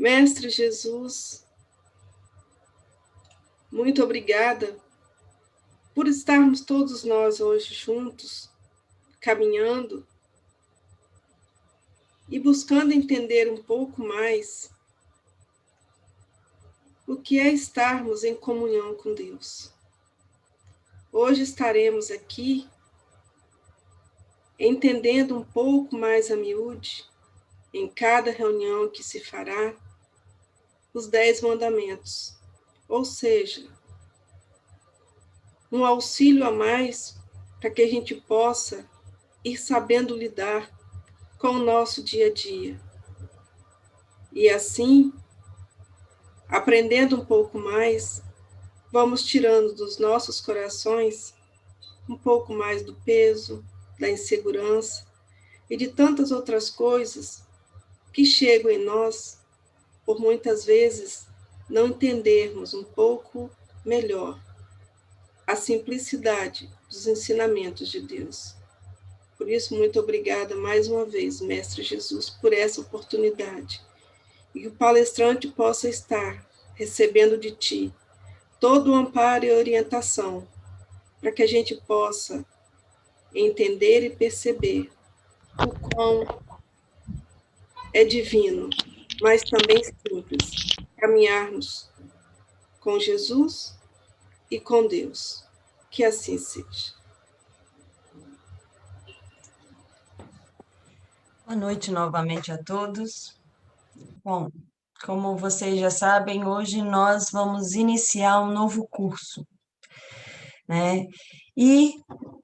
Mestre Jesus, muito obrigada por estarmos todos nós hoje juntos, caminhando e buscando entender um pouco mais o que é estarmos em comunhão com Deus. Hoje estaremos aqui entendendo um pouco mais a miúde, em cada reunião que se fará, os 10 mandamentos, ou seja, um auxílio a mais para que a gente possa ir sabendo lidar com o nosso dia a dia. E assim, aprendendo um pouco mais, vamos tirando dos nossos corações um pouco mais do peso, da insegurança e de tantas outras coisas que chegam em nós por muitas vezes não entendermos um pouco melhor a simplicidade dos ensinamentos de Deus. Por isso, muito obrigada mais uma vez, Mestre Jesus, por essa oportunidade. E que o palestrante possa estar recebendo de Ti todo o amparo e orientação, para que a gente possa entender e perceber o quão é divino, mas também simples, caminharmos com Jesus e com Deus. Que assim seja. Boa noite novamente a todos. Bom, como vocês já sabem, hoje nós vamos iniciar um novo curso, né? E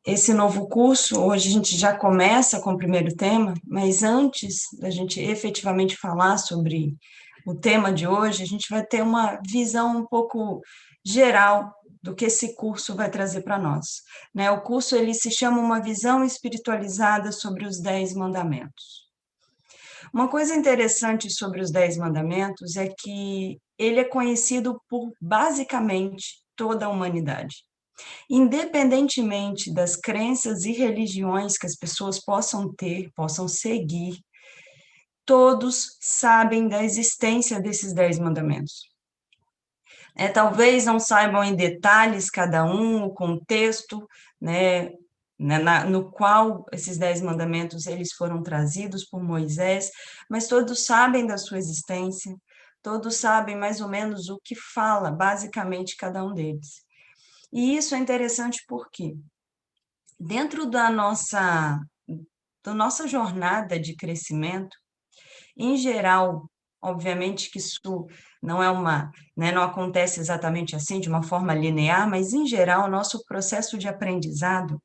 esse novo curso, hoje a gente já começa com o primeiro tema, mas antes da gente efetivamente falar sobre o tema de hoje, a gente vai ter uma visão um pouco geral do que esse curso vai trazer para nós, né? O curso ele se chama Uma Visão Espiritualizada sobre os 10 Mandamentos. Uma coisa interessante sobre os 10 Mandamentos é que ele é conhecido por basicamente toda a humanidade. Independentemente das crenças e religiões que as pessoas possam ter, possam seguir, todos sabem da existência desses 10 mandamentos. Talvez não saibam em detalhes cada um, o contexto, né, no qual esses 10 mandamentos eles foram trazidos por Moisés, mas todos sabem da sua existência, todos sabem mais ou menos o que fala, basicamente, cada um deles. E isso é interessante porque, dentro da nossa jornada de crescimento, em geral, obviamente que isso não é não acontece exatamente assim, de uma forma linear, mas em geral, o nosso processo de aprendizado,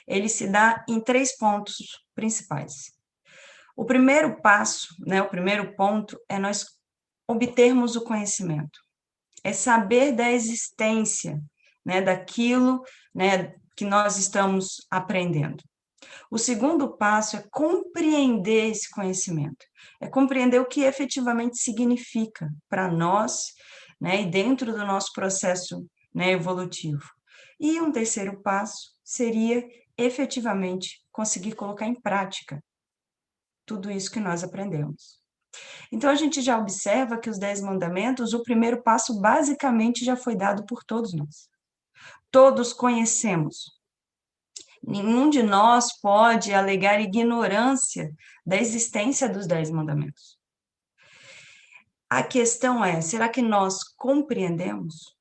ele se dá em 3 pontos principais. O primeiro passo, o primeiro ponto é nós obtermos o conhecimento, é saber da existência, daquilo, que nós estamos aprendendo. O segundo passo é compreender esse conhecimento, é compreender o que efetivamente significa para nós, e dentro do nosso processo, evolutivo. E um terceiro passo seria efetivamente conseguir colocar em prática tudo isso que nós aprendemos. Então, a gente já observa que os 10 mandamentos, o primeiro passo basicamente já foi dado por todos nós. Todos conhecemos. Nenhum de nós pode alegar ignorância da existência dos 10 mandamentos. A questão é, será que nós compreendemos?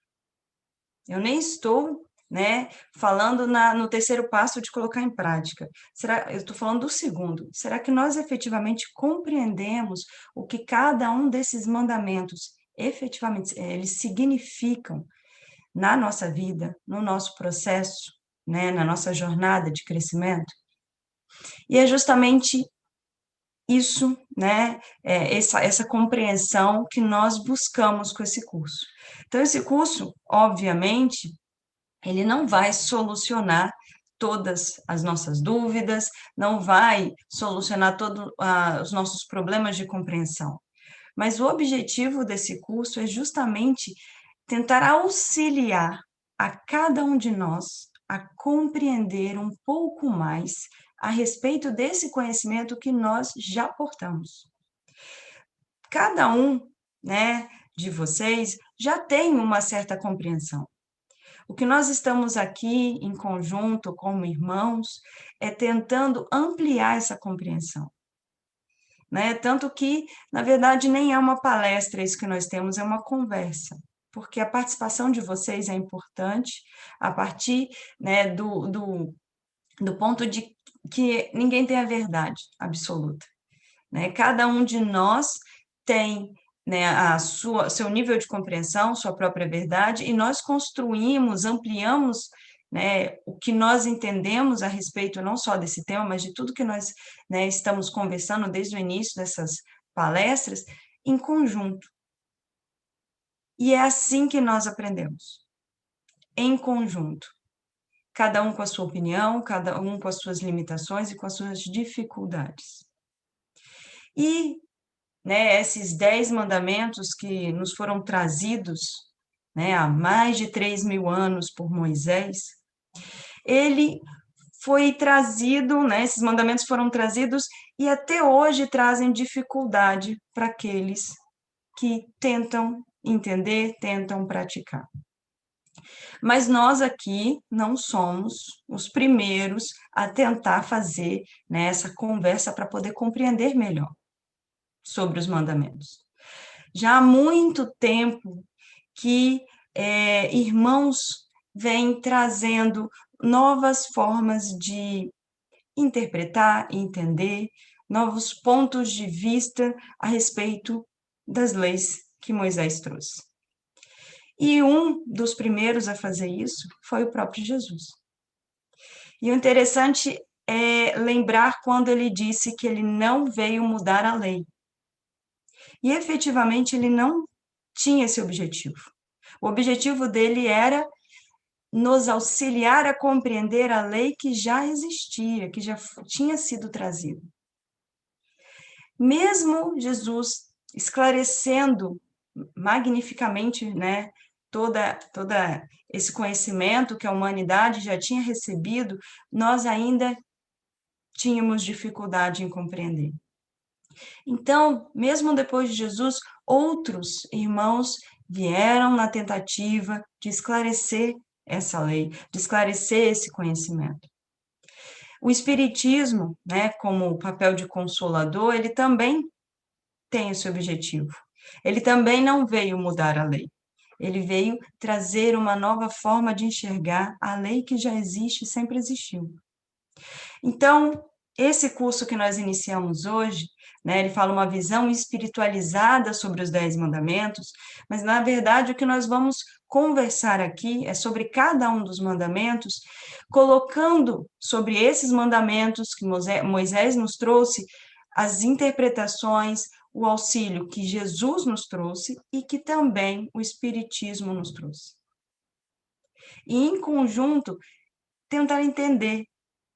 Eu nem estou, falando no terceiro passo de colocar em prática. Eu estou falando do segundo. Será que nós efetivamente compreendemos o que cada um desses mandamentos efetivamente eles significam na nossa vida, no nosso processo, na nossa jornada de crescimento? E é justamente isso, essa compreensão que nós buscamos com esse curso. Então, esse curso, obviamente, ele não vai solucionar todas as nossas dúvidas, não vai solucionar todos os nossos problemas de compreensão. Mas o objetivo desse curso é justamente tentar auxiliar a cada um de nós a compreender um pouco mais a respeito desse conhecimento que nós já portamos. Cada um né, de vocês já têm uma certa compreensão. O que nós estamos aqui em conjunto como irmãos é tentando ampliar essa compreensão, né? Tanto que, na verdade, nem é uma palestra isso que nós temos, é uma conversa, porque a participação de vocês é importante a partir, né, do ponto de que ninguém tem a verdade absoluta, né? Cada um de nós tem, né, seu nível de compreensão, sua própria verdade, e nós construímos, ampliamos, né, o que nós entendemos a respeito não só desse tema, mas de tudo que nós, né, estamos conversando desde o início dessas palestras, em conjunto. E é assim que nós aprendemos, em conjunto. Cada um com a sua opinião, cada um com as suas limitações e com as suas dificuldades. E, né, esses 10 mandamentos que nos foram trazidos, né, há mais de 3.000 anos por Moisés, ele foi trazido, né, esses mandamentos foram trazidos e até hoje trazem dificuldade para aqueles que tentam entender, tentam praticar. Mas nós aqui não somos os primeiros a tentar fazer, né, essa conversa para poder compreender melhor sobre os mandamentos. Já há muito tempo que irmãos vêm trazendo novas formas de interpretar, entender, novos pontos de vista a respeito das leis que Moisés trouxe. E um dos primeiros a fazer isso foi o próprio Jesus. E o interessante é lembrar quando ele disse que ele não veio mudar a lei. E efetivamente ele não tinha esse objetivo. O objetivo dele era nos auxiliar a compreender a lei que já existia, que já tinha sido trazida. Mesmo Jesus esclarecendo magnificamente, né, toda esse conhecimento que a humanidade já tinha recebido, nós ainda tínhamos dificuldade em compreender. Então, mesmo depois de Jesus, outros irmãos vieram na tentativa de esclarecer essa lei, de esclarecer esse conhecimento. O Espiritismo, né, como papel de consolador, ele também tem esse objetivo. Ele também não veio mudar a lei. Ele veio trazer uma nova forma de enxergar a lei que já existe e sempre existiu. Então, esse curso que nós iniciamos hoje, né, ele fala uma visão espiritualizada sobre os 10 mandamentos, mas, na verdade, o que nós vamos conversar aqui é sobre cada um dos mandamentos, colocando sobre esses mandamentos que Moisés nos trouxe, as interpretações, o auxílio que Jesus nos trouxe e que também o Espiritismo nos trouxe. E, em conjunto, tentar entender,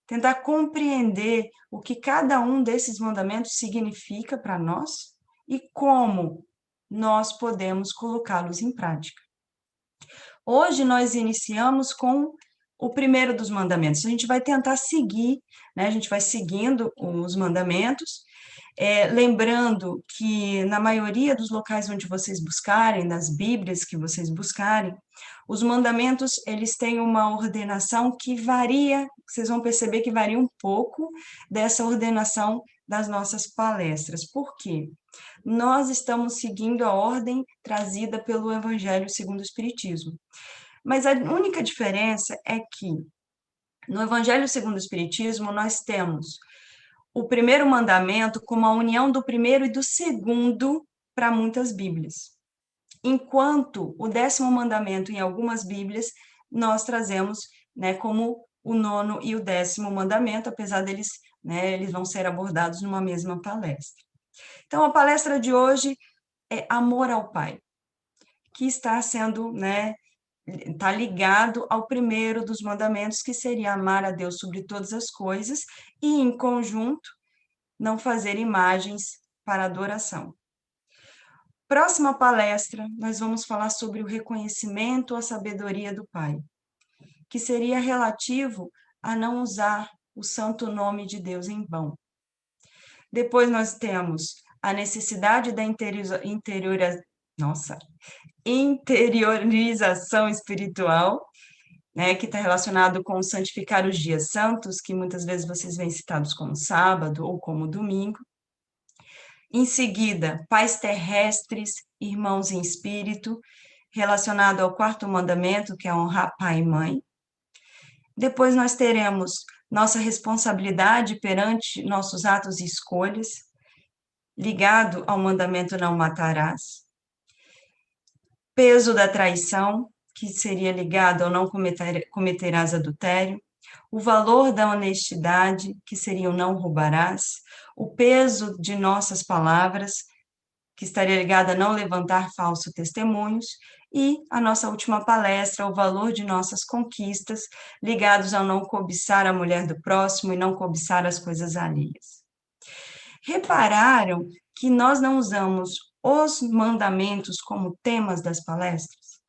tentar compreender o que cada um desses mandamentos significa para nós e como nós podemos colocá-los em prática. Hoje nós iniciamos com o primeiro dos mandamentos. A gente vai tentar seguir, né? A gente vai seguindo os mandamentos, lembrando que na maioria dos locais onde vocês buscarem, nas Bíblias que vocês buscarem, os mandamentos, eles têm uma ordenação que varia, vocês vão perceber que varia um pouco dessa ordenação das nossas palestras. Por quê? Nós estamos seguindo a ordem trazida pelo Evangelho segundo o Espiritismo. Mas a única diferença é que no Evangelho segundo o Espiritismo nós temos o primeiro mandamento como a união do primeiro e do segundo para muitas Bíblias. Enquanto o 10º mandamento, em algumas Bíblias, nós trazemos, né, como o 9º e o 10º mandamento, apesar deles, né, eles vão ser abordados numa mesma palestra. Então, a palestra de hoje é Amor ao Pai, que está sendo, né, está ligado ao primeiro dos mandamentos, que seria amar a Deus sobre todas as coisas e, em conjunto, não fazer imagens para adoração. Próxima palestra, nós vamos falar sobre o reconhecimento à sabedoria do Pai, que seria relativo a não usar o santo nome de Deus em vão. Depois nós temos a necessidade da nossa, interiorização espiritual, né, que está relacionado com santificar os dias santos, que muitas vezes vocês veem citados como sábado ou como domingo. Em seguida, pais terrestres, irmãos em espírito, relacionado ao quarto mandamento, que é honrar pai e mãe. Depois nós teremos nossa responsabilidade perante nossos atos e escolhas, ligado ao mandamento não matarás. Peso da traição, que seria ligado ao não cometerás adultério. O valor da honestidade, que seria o não roubarás. O peso de nossas palavras, que estaria ligado a não levantar falsos testemunhos. E a nossa última palestra, o valor de nossas conquistas, ligados ao não cobiçar a mulher do próximo e não cobiçar as coisas alheias. Repararam que nós não usamos os mandamentos como temas das palestras?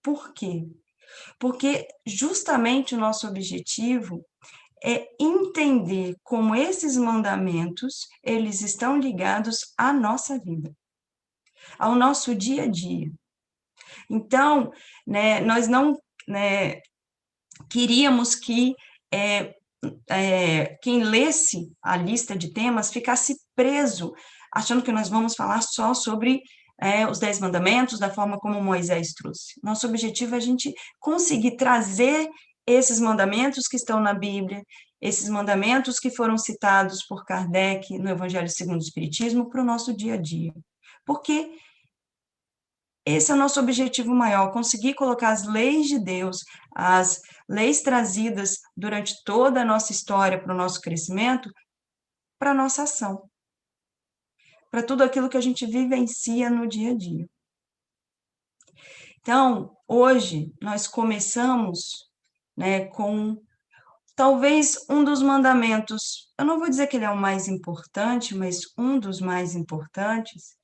Por quê? Porque justamente o nosso objetivo é entender como esses mandamentos, eles estão ligados à nossa vida, ao nosso dia a dia. Então, né, nós não, né, queríamos que quem lesse a lista de temas ficasse preso, achando que nós vamos falar só sobre os 10 mandamentos, da forma como Moisés trouxe. Nosso objetivo é a gente conseguir trazer esses mandamentos que estão na Bíblia, esses mandamentos que foram citados por Kardec no Evangelho segundo o Espiritismo, para o nosso dia a dia. Porque esse é o nosso objetivo maior, conseguir colocar as leis de Deus, as leis trazidas durante toda a nossa história para o nosso crescimento, para a nossa ação, para tudo aquilo que a gente vivencia no dia a dia. Então, hoje, nós começamos, né, com talvez um dos mandamentos, eu não vou dizer que ele é o mais importante, mas um dos mais importantes,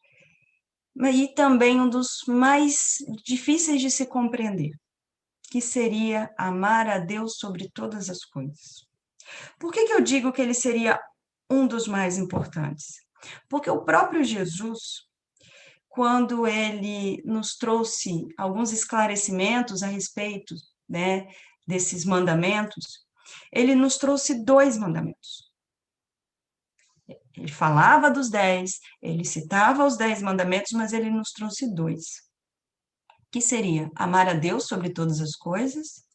e também um dos mais difíceis de se compreender, que seria amar a Deus sobre todas as coisas. Por que eu digo que ele seria um dos mais importantes? Porque o próprio Jesus, quando ele nos trouxe alguns esclarecimentos a respeito, né, desses mandamentos, ele nos trouxe 2 mandamentos. Ele falava dos 10, ele citava os 10 mandamentos, mas ele nos trouxe 2, que seria amar a Deus sobre todas as coisas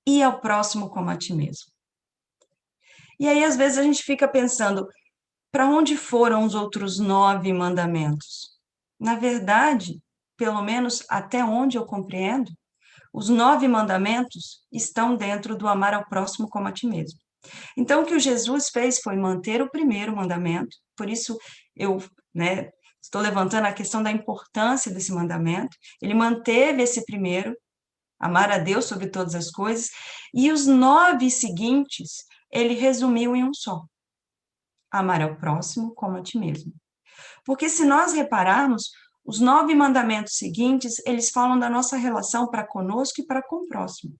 e ao próximo como a ti mesmo. E aí, às vezes, a gente fica pensando, para onde foram os outros 9 mandamentos? Na verdade, pelo menos até onde eu compreendo, os 9 mandamentos estão dentro do amar ao próximo como a ti mesmo. Então, o que o Jesus fez foi manter o primeiro mandamento, por isso eu, né, estou levantando a questão da importância desse mandamento. Ele manteve esse primeiro, amar a Deus sobre todas as coisas, e os 9 seguintes, ele resumiu em um só: amar ao próximo como a ti mesmo. Porque se nós repararmos, os 9 mandamentos seguintes, eles falam da nossa relação para conosco e para com o próximo.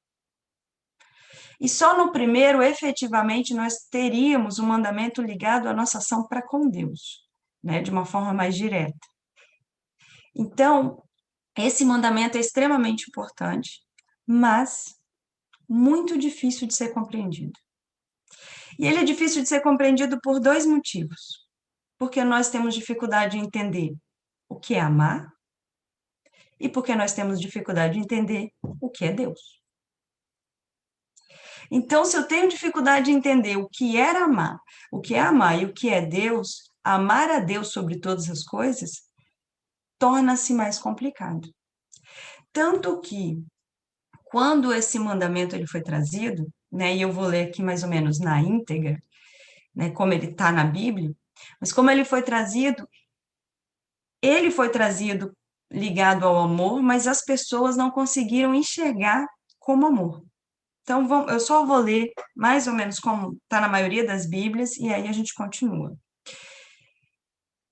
E só no primeiro, efetivamente, nós teríamos um mandamento ligado à nossa ação para com Deus, né, de uma forma mais direta. Então, esse mandamento é extremamente importante, mas muito difícil de ser compreendido. E ele é difícil de ser compreendido por 2 motivos. Porque nós temos dificuldade de entender o que é amar e porque nós temos dificuldade de entender o que é Deus. Então, se eu tenho dificuldade de entender o que era amar, o que é amar e o que é Deus, amar a Deus sobre todas as coisas, torna-se mais complicado. Tanto que, quando esse mandamento ele foi trazido, né, e eu vou ler aqui mais ou menos na íntegra, né, como ele está na Bíblia, mas como ele foi trazido ligado ao amor, mas as pessoas não conseguiram enxergar como amor. Então, eu só vou ler mais ou menos como está na maioria das Bíblias, e aí a gente continua.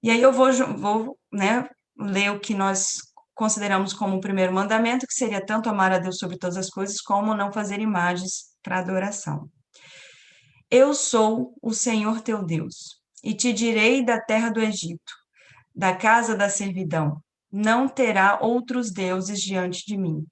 E aí eu vou né, ler o que nós consideramos como o primeiro mandamento, que seria tanto amar a Deus sobre todas as coisas, como não fazer imagens para adoração. Eu sou o Senhor teu Deus, e te direi da terra do Egito, da casa da servidão, não terá outros deuses diante de mim.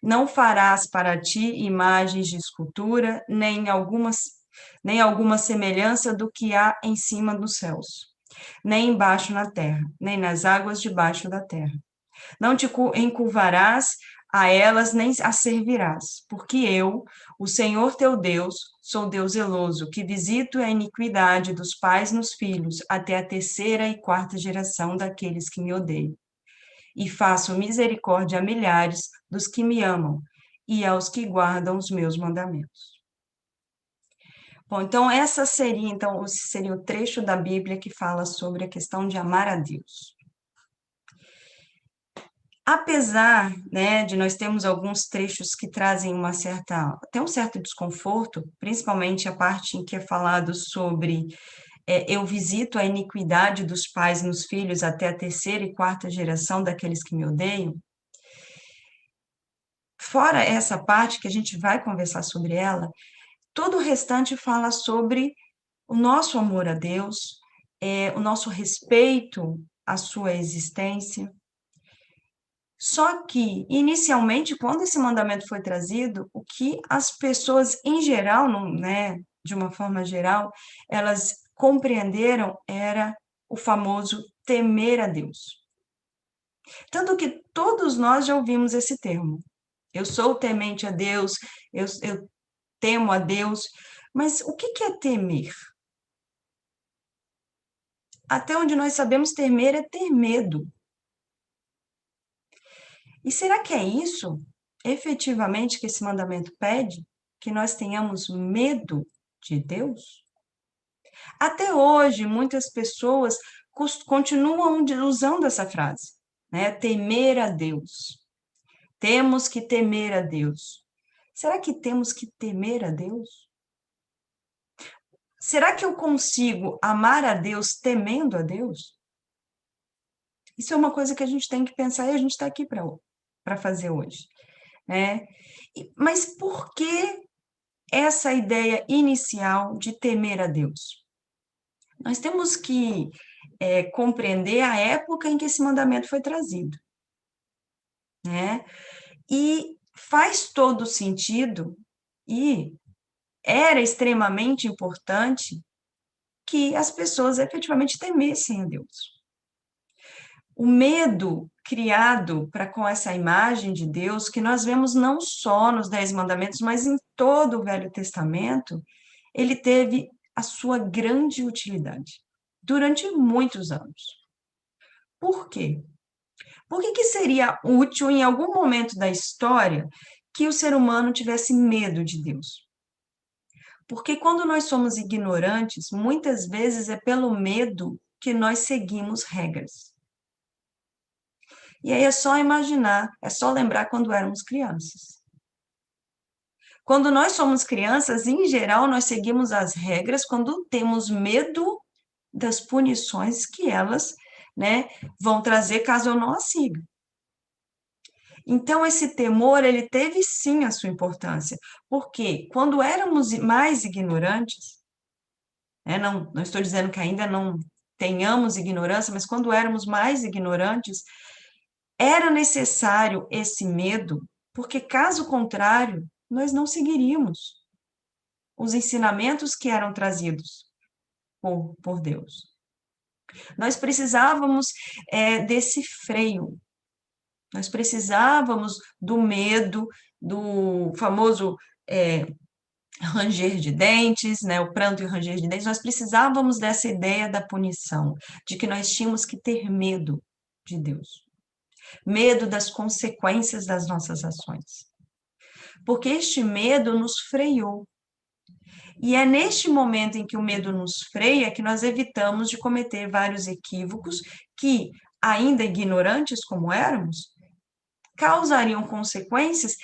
Não farás para ti imagens de escultura, nem alguma semelhança do que há em cima dos céus, nem embaixo na terra, nem nas águas debaixo da terra. Não te encurvarás a elas, nem as servirás, porque eu, o Senhor teu Deus, sou Deus zeloso, que visito a iniquidade dos pais nos filhos, até a terceira e quarta geração daqueles que me odeiam. E faço misericórdia a milhares dos que me amam e aos que guardam os meus mandamentos. Bom, então esse seria o trecho da Bíblia que fala sobre a questão de amar a Deus. Apesar, né, de nós termos alguns trechos que trazem até um certo desconforto, principalmente a parte em que é falado sobre eu visito a iniquidade dos pais nos filhos até a terceira e quarta geração daqueles que me odeiam. Fora essa parte que a gente vai conversar sobre ela, todo o restante fala sobre o nosso amor a Deus, o nosso respeito à sua existência. Só que, inicialmente, quando esse mandamento foi trazido, o que as pessoas, em geral, não, né, de uma forma geral, elas compreenderam era o famoso temer a Deus. Tanto que todos nós já ouvimos esse termo. Eu sou temente a Deus, eu temo a Deus, mas o que é temer? Até onde nós sabemos, temer é ter medo. E será que é isso, efetivamente, que esse mandamento pede? Que nós tenhamos medo de Deus? Até hoje, muitas pessoas continuam usando essa frase, né? Temer a Deus. Temos que temer a Deus. Será que temos que temer a Deus? Será que eu consigo amar a Deus temendo a Deus? Isso é uma coisa que a gente tem que pensar e a gente está aqui para fazer hoje, né? Mas por que essa ideia inicial de temer a Deus? Nós temos que compreender a época em que esse mandamento foi trazido, né? E faz todo sentido e era extremamente importante que as pessoas efetivamente temessem a Deus. O medo criado com essa imagem de Deus, que nós vemos não só nos 10 mandamentos, mas em todo o Velho Testamento, ele teve a sua grande utilidade durante muitos anos. Por quê? Por que seria útil em algum momento da história que o ser humano tivesse medo de Deus? Porque quando nós somos ignorantes, muitas vezes é pelo medo que nós seguimos regras. E aí é só imaginar, é só lembrar quando éramos crianças. Quando nós somos crianças, em geral, nós seguimos as regras quando temos medo das punições que elas, né, vão trazer caso eu não as siga. Então, esse temor, ele teve sim a sua importância, porque quando éramos mais ignorantes, né, não estou dizendo que ainda não tenhamos ignorância, mas quando éramos mais ignorantes, era necessário esse medo, porque caso contrário, nós não seguiríamos os ensinamentos que eram trazidos por Deus. Nós precisávamos desse freio, nós precisávamos do medo, do famoso ranger de dentes, né, o pranto e o ranger de dentes, nós precisávamos dessa ideia da punição, de que nós tínhamos que ter medo de Deus, medo das consequências das nossas ações. Porque este medo nos freou. E é neste momento em que o medo nos freia que nós evitamos de cometer vários equívocos que, ainda ignorantes como éramos, causariam consequências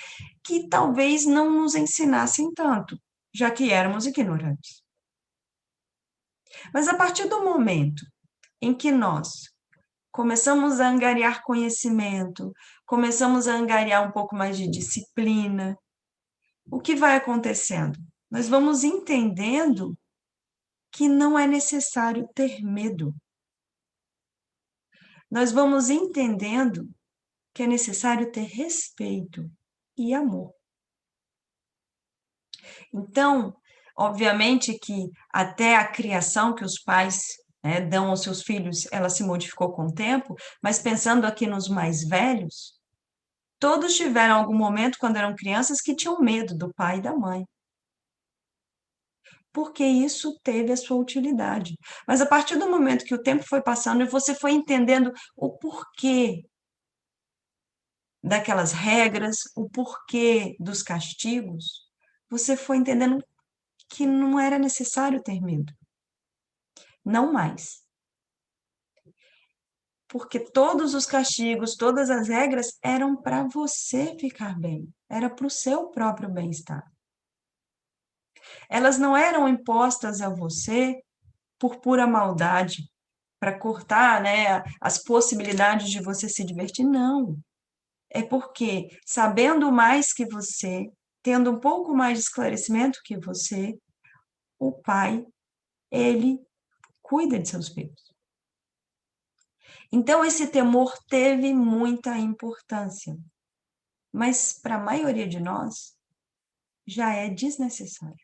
que talvez não nos ensinassem tanto, já que éramos ignorantes. Mas a partir do momento em que nós começamos a angariar conhecimento, começamos a angariar um pouco mais de disciplina, o que vai acontecendo? Nós vamos entendendo que não é necessário ter medo. nós vamos entendendo que é necessário ter respeito e amor. Então, obviamente que até a criação que os pais, né, dão aos seus filhos, ela se modificou com o tempo, mas pensando aqui nos mais velhos, todos tiveram algum momento, quando eram crianças, que tinham medo do pai e da mãe, porque isso teve a sua utilidade. Mas a partir do momento que o tempo foi passando e você foi entendendo o porquê daquelas regras, o porquê dos castigos, você foi entendendo que não era necessário ter medo. Não mais. Porque todos os castigos, todas as regras eram para você ficar bem, era para o seu próprio bem-estar. Elas não eram impostas a você por pura maldade, para cortar, né, as possibilidades de você se divertir, não. É porque, sabendo mais que você, tendo um pouco mais de esclarecimento que você, o pai, ele cuida de seus filhos. Então, esse temor teve muita importância, mas para a maioria de nós já é desnecessário.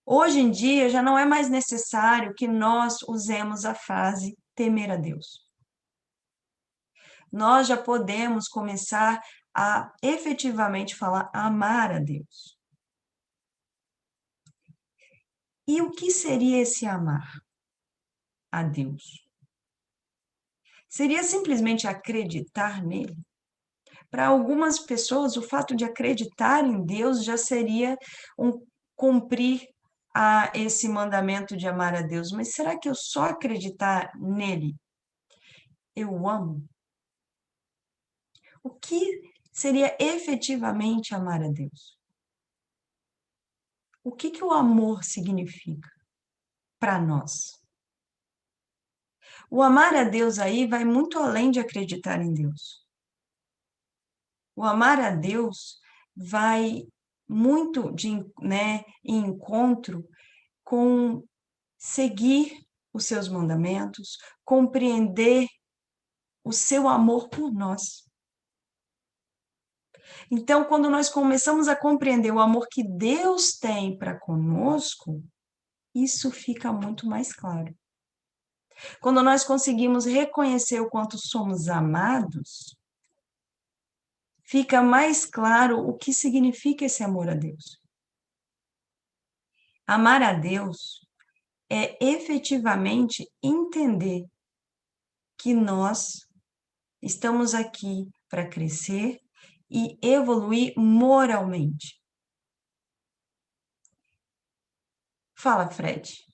Hoje em dia, já não é mais necessário que nós usemos a frase temer a Deus. Nós já podemos começar a efetivamente falar amar a Deus. E o que seria esse amar a Deus? Seria simplesmente acreditar nele? Para algumas pessoas, o fato de acreditar em Deus já seria cumprir esse mandamento de amar a Deus. Mas será que eu só acreditar nele, eu amo? O que seria efetivamente amar a Deus? O que o amor significa para nós? O amar a Deus aí vai muito além de acreditar em Deus. O amar a Deus vai muito em encontro com seguir os seus mandamentos, compreender o seu amor por nós. Então, quando nós começamos a compreender o amor que Deus tem para conosco, isso fica muito mais claro. Quando nós conseguimos reconhecer o quanto somos amados, fica mais claro o que significa esse amor a Deus. Amar a Deus é efetivamente entender que nós estamos aqui para crescer e evoluir moralmente. Fala, Fred.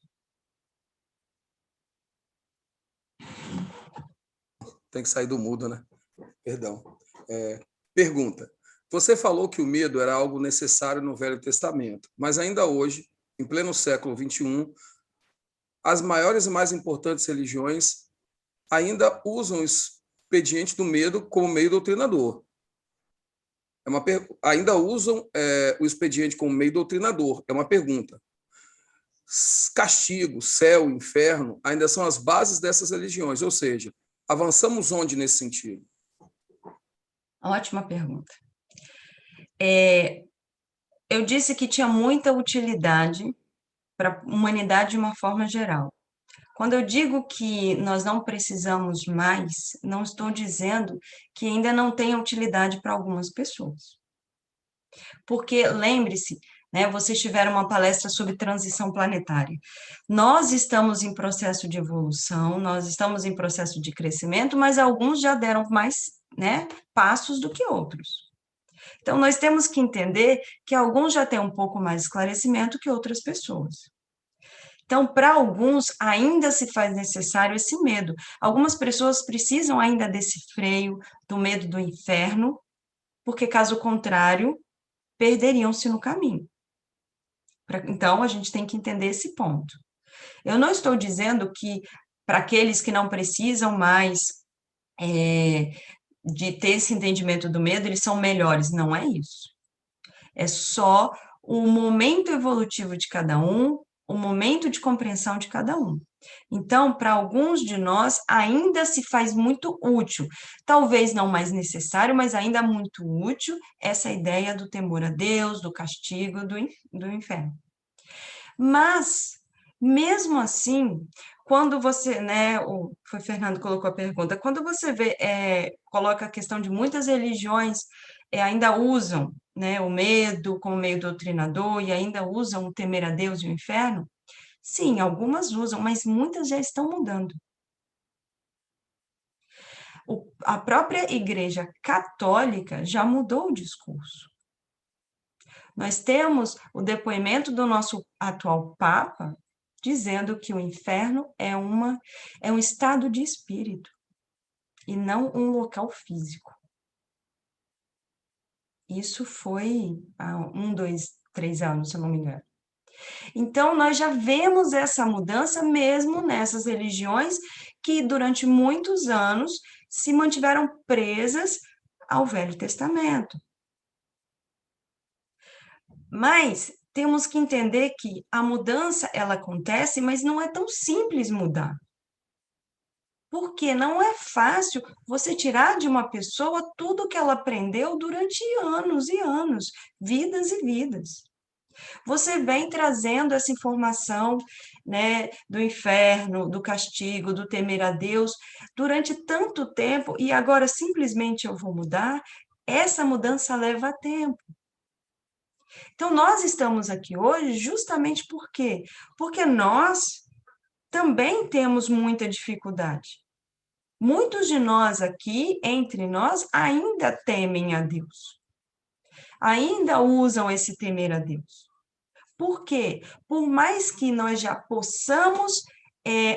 Tem que sair do mudo, né? Perdão. Pergunta. Você falou que o medo era algo necessário no Velho Testamento, mas ainda hoje, em pleno século XXI, as maiores e mais importantes religiões ainda usam o expediente do medo como meio doutrinador. Ainda usam o expediente como meio doutrinador. É uma pergunta. Castigo, céu, inferno, ainda são as bases dessas religiões, ou seja, avançamos onde nesse sentido? Ótima pergunta. Eu disse que tinha muita utilidade para a humanidade de uma forma geral. Quando eu digo que nós não precisamos mais, não estou dizendo que ainda não tenha utilidade para algumas pessoas. Porque, lembre-se, né, vocês tiveram uma palestra sobre transição planetária. Nós estamos em processo de evolução, nós estamos em processo de crescimento, mas alguns já deram mais, né, passos do que outros. Então, nós temos que entender que alguns já têm um pouco mais de esclarecimento que outras pessoas. Então, para alguns, ainda se faz necessário esse medo. Algumas pessoas precisam ainda desse freio, do medo do inferno, porque, caso contrário, perderiam-se no caminho. Então, a gente tem que entender esse ponto. Eu não estou dizendo que, para aqueles que não precisam mais de ter esse entendimento do medo, eles são melhores. Não é isso. É só o momento evolutivo de cada um, o momento de compreensão de cada um. Então, para alguns de nós, ainda se faz muito útil, talvez não mais necessário, mas ainda muito útil, essa ideia do temor a Deus, do castigo, do inferno. Mas, mesmo assim, quando você, né, foi o Fernando que colocou a pergunta, quando você coloca a questão de muitas religiões ainda usam, né, o medo como meio doutrinador e ainda usam o temer a Deus e o inferno, sim, algumas usam, mas muitas já estão mudando. A própria Igreja Católica já mudou o discurso. Nós temos o depoimento do nosso atual Papa dizendo que o inferno é um estado de espírito e não um local físico. Isso foi há 1, 2, 3 anos, se eu não me engano. Então, nós já vemos essa mudança mesmo nessas religiões que, durante muitos anos, se mantiveram presas ao Velho Testamento. Mas temos que entender que a mudança, ela acontece, mas não é tão simples mudar. Porque não é fácil você tirar de uma pessoa tudo que ela aprendeu durante anos e anos, vidas e vidas. Você vem trazendo essa informação, né, do inferno, do castigo, do temer a Deus, durante tanto tempo, e agora simplesmente eu vou mudar, essa mudança leva tempo. Então, nós estamos aqui hoje justamente por quê? Porque nós também temos muita dificuldade. Muitos de nós aqui, entre nós, ainda temem a Deus. Ainda usam esse temer a Deus. Por quê? Por mais que nós já possamos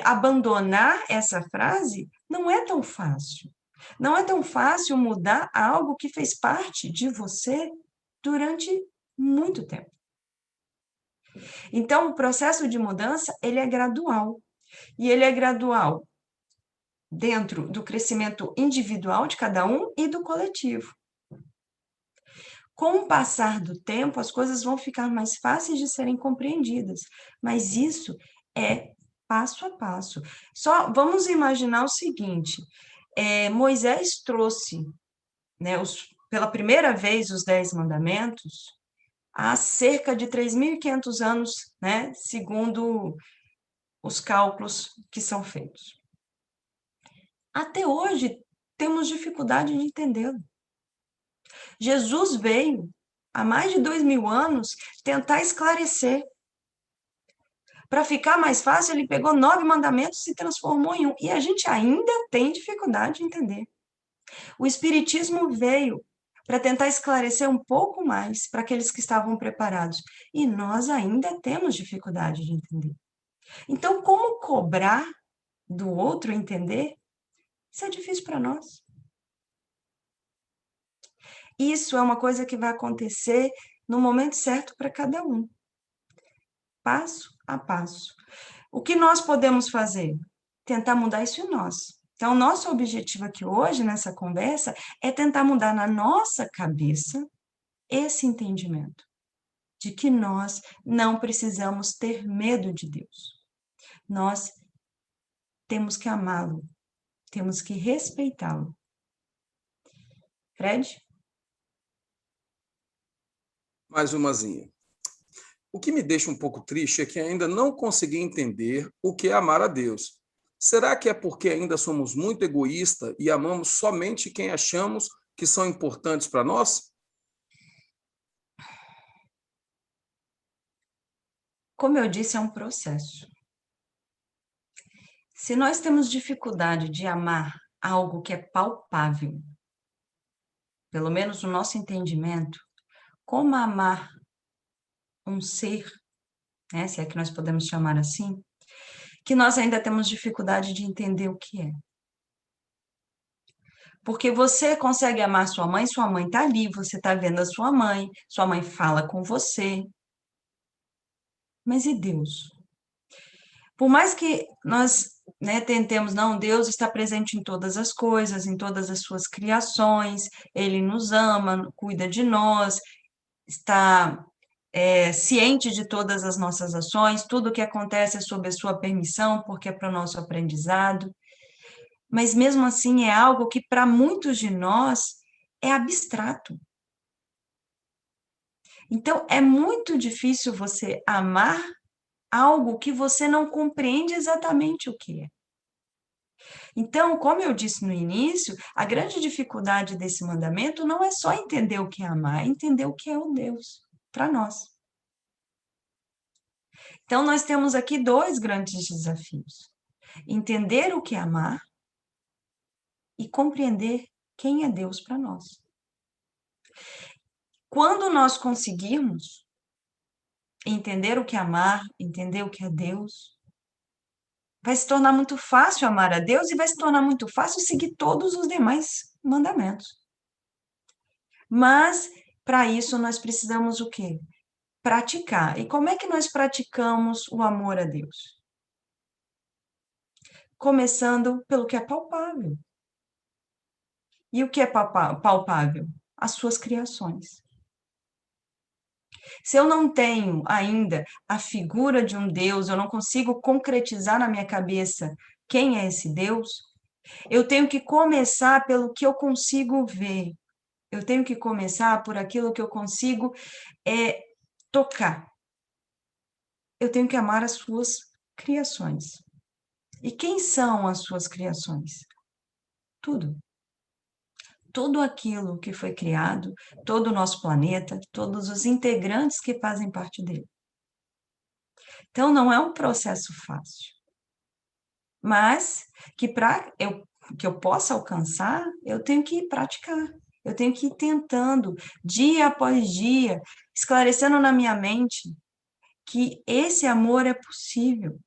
abandonar essa frase, não é tão fácil. Não é tão fácil mudar algo que fez parte de você durante muito tempo. Então, o processo de mudança, ele é gradual. E ele é gradual dentro do crescimento individual de cada um e do coletivo. Com o passar do tempo, as coisas vão ficar mais fáceis de serem compreendidas, mas isso é passo a passo. Só vamos imaginar o seguinte: Moisés trouxe, né, pela primeira vez os 10 mandamentos há cerca de 3.500 anos, né, segundo os cálculos que são feitos. Até hoje, temos dificuldade de entendê-lo. Jesus veio, há mais de 2.000 anos, tentar esclarecer. Para ficar mais fácil, ele pegou 9 mandamentos e se transformou em um. E a gente ainda tem dificuldade de entender. O Espiritismo veio para tentar esclarecer um pouco mais para aqueles que estavam preparados. E nós ainda temos dificuldade de entender. Então, como cobrar do outro entender? Isso é difícil para nós. Isso é uma coisa que vai acontecer no momento certo para cada um. Passo a passo. O que nós podemos fazer? Tentar mudar isso em nós. Então, nosso objetivo aqui hoje, nessa conversa, é tentar mudar na nossa cabeça esse entendimento de que nós não precisamos ter medo de Deus. Nós temos que amá-lo, temos que respeitá-lo. Fred? Mais umazinha. O que me deixa um pouco triste é que ainda não consegui entender o que é amar a Deus. Será que é porque ainda somos muito egoístas e amamos somente quem achamos que são importantes para nós? Como eu disse, é um processo. Se nós temos dificuldade de amar algo que é palpável, pelo menos no nosso entendimento, como amar um ser, né, se é que nós podemos chamar assim, que nós ainda temos dificuldade de entender o que é. Porque você consegue amar sua mãe está ali, você está vendo a sua mãe fala com você. Mas e Deus? Por mais que nós, né, tentemos, não, Deus está presente em todas as coisas, em todas as suas criações, Ele nos ama, cuida de nós, está ciente de todas as nossas ações, tudo que acontece é sob a sua permissão, porque é para o nosso aprendizado, mas mesmo assim é algo que para muitos de nós é abstrato. Então, é muito difícil você amar algo que você não compreende exatamente o que é. Então, como eu disse no início, a grande dificuldade desse mandamento não é só entender o que é amar, é entender o que é o Deus para nós. Então, nós temos aqui dois grandes desafios: entender o que é amar e compreender quem é Deus para nós. Quando nós conseguirmos entender o que é amar, entender o que é Deus, vai se tornar muito fácil amar a Deus e vai se tornar muito fácil seguir todos os demais mandamentos. Mas, para isso, nós precisamos o quê? Praticar. E como é que nós praticamos o amor a Deus? Começando pelo que é palpável. E o que é palpável? As suas criações. Se eu não tenho ainda a figura de um Deus, eu não consigo concretizar na minha cabeça quem é esse Deus, eu tenho que começar pelo que eu consigo ver. Eu tenho que começar por aquilo que eu consigo tocar. Eu tenho que amar as suas criações. E quem são as suas criações? Tudo. Tudo aquilo que foi criado, todo o nosso planeta, todos os integrantes que fazem parte dele. Então, não é um processo fácil. Mas que para que eu possa alcançar, eu tenho que praticar. Eu tenho que ir tentando, dia após dia, esclarecendo na minha mente que esse amor é possível.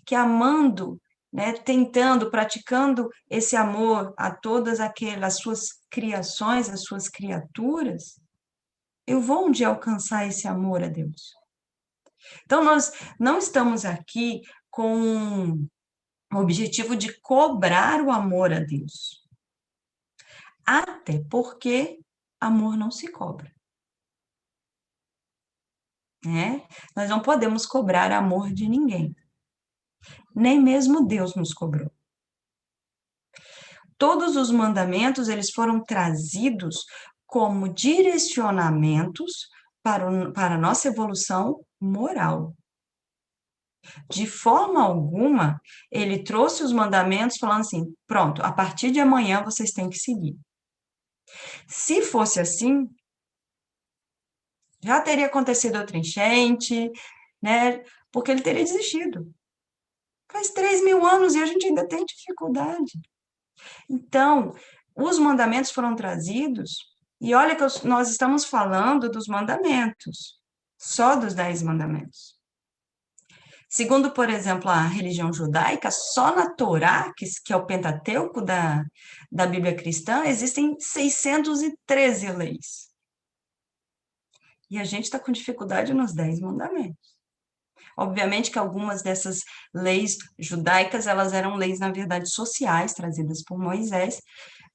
Que amando, né, tentando, praticando esse amor a todas aquelas suas criações, as suas criaturas, eu vou um dia alcançar esse amor a Deus. Então, nós não estamos aqui com o objetivo de cobrar o amor a Deus. Até porque amor não se cobra. Né? Nós não podemos cobrar amor de ninguém. Nem mesmo Deus nos cobrou. Todos os mandamentos, eles foram trazidos como direcionamentos para a nossa evolução moral. De forma alguma, ele trouxe os mandamentos falando assim, pronto, a partir de amanhã vocês têm que seguir. Se fosse assim, já teria acontecido outra enchente, né? Porque ele teria desistido. Faz 3.000 anos e a gente ainda tem dificuldade. Então, os mandamentos foram trazidos, e olha que nós estamos falando dos mandamentos, só dos 10 mandamentos. Segundo, por exemplo, a religião judaica, só na Torá, que é o Pentateuco da Bíblia cristã, existem 613 leis. E a gente está com dificuldade nos 10 mandamentos. Obviamente que algumas dessas leis judaicas, elas eram leis, na verdade, sociais, trazidas por Moisés,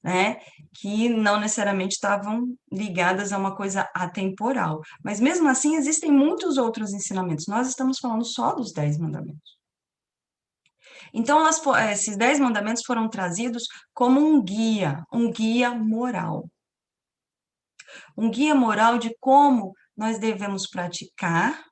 né, que não necessariamente estavam ligadas a uma coisa atemporal. Mas, mesmo assim, existem muitos outros ensinamentos. Nós estamos falando só dos 10 mandamentos. Então, esses 10 mandamentos foram trazidos como um guia moral. Um guia moral de como nós devemos praticar,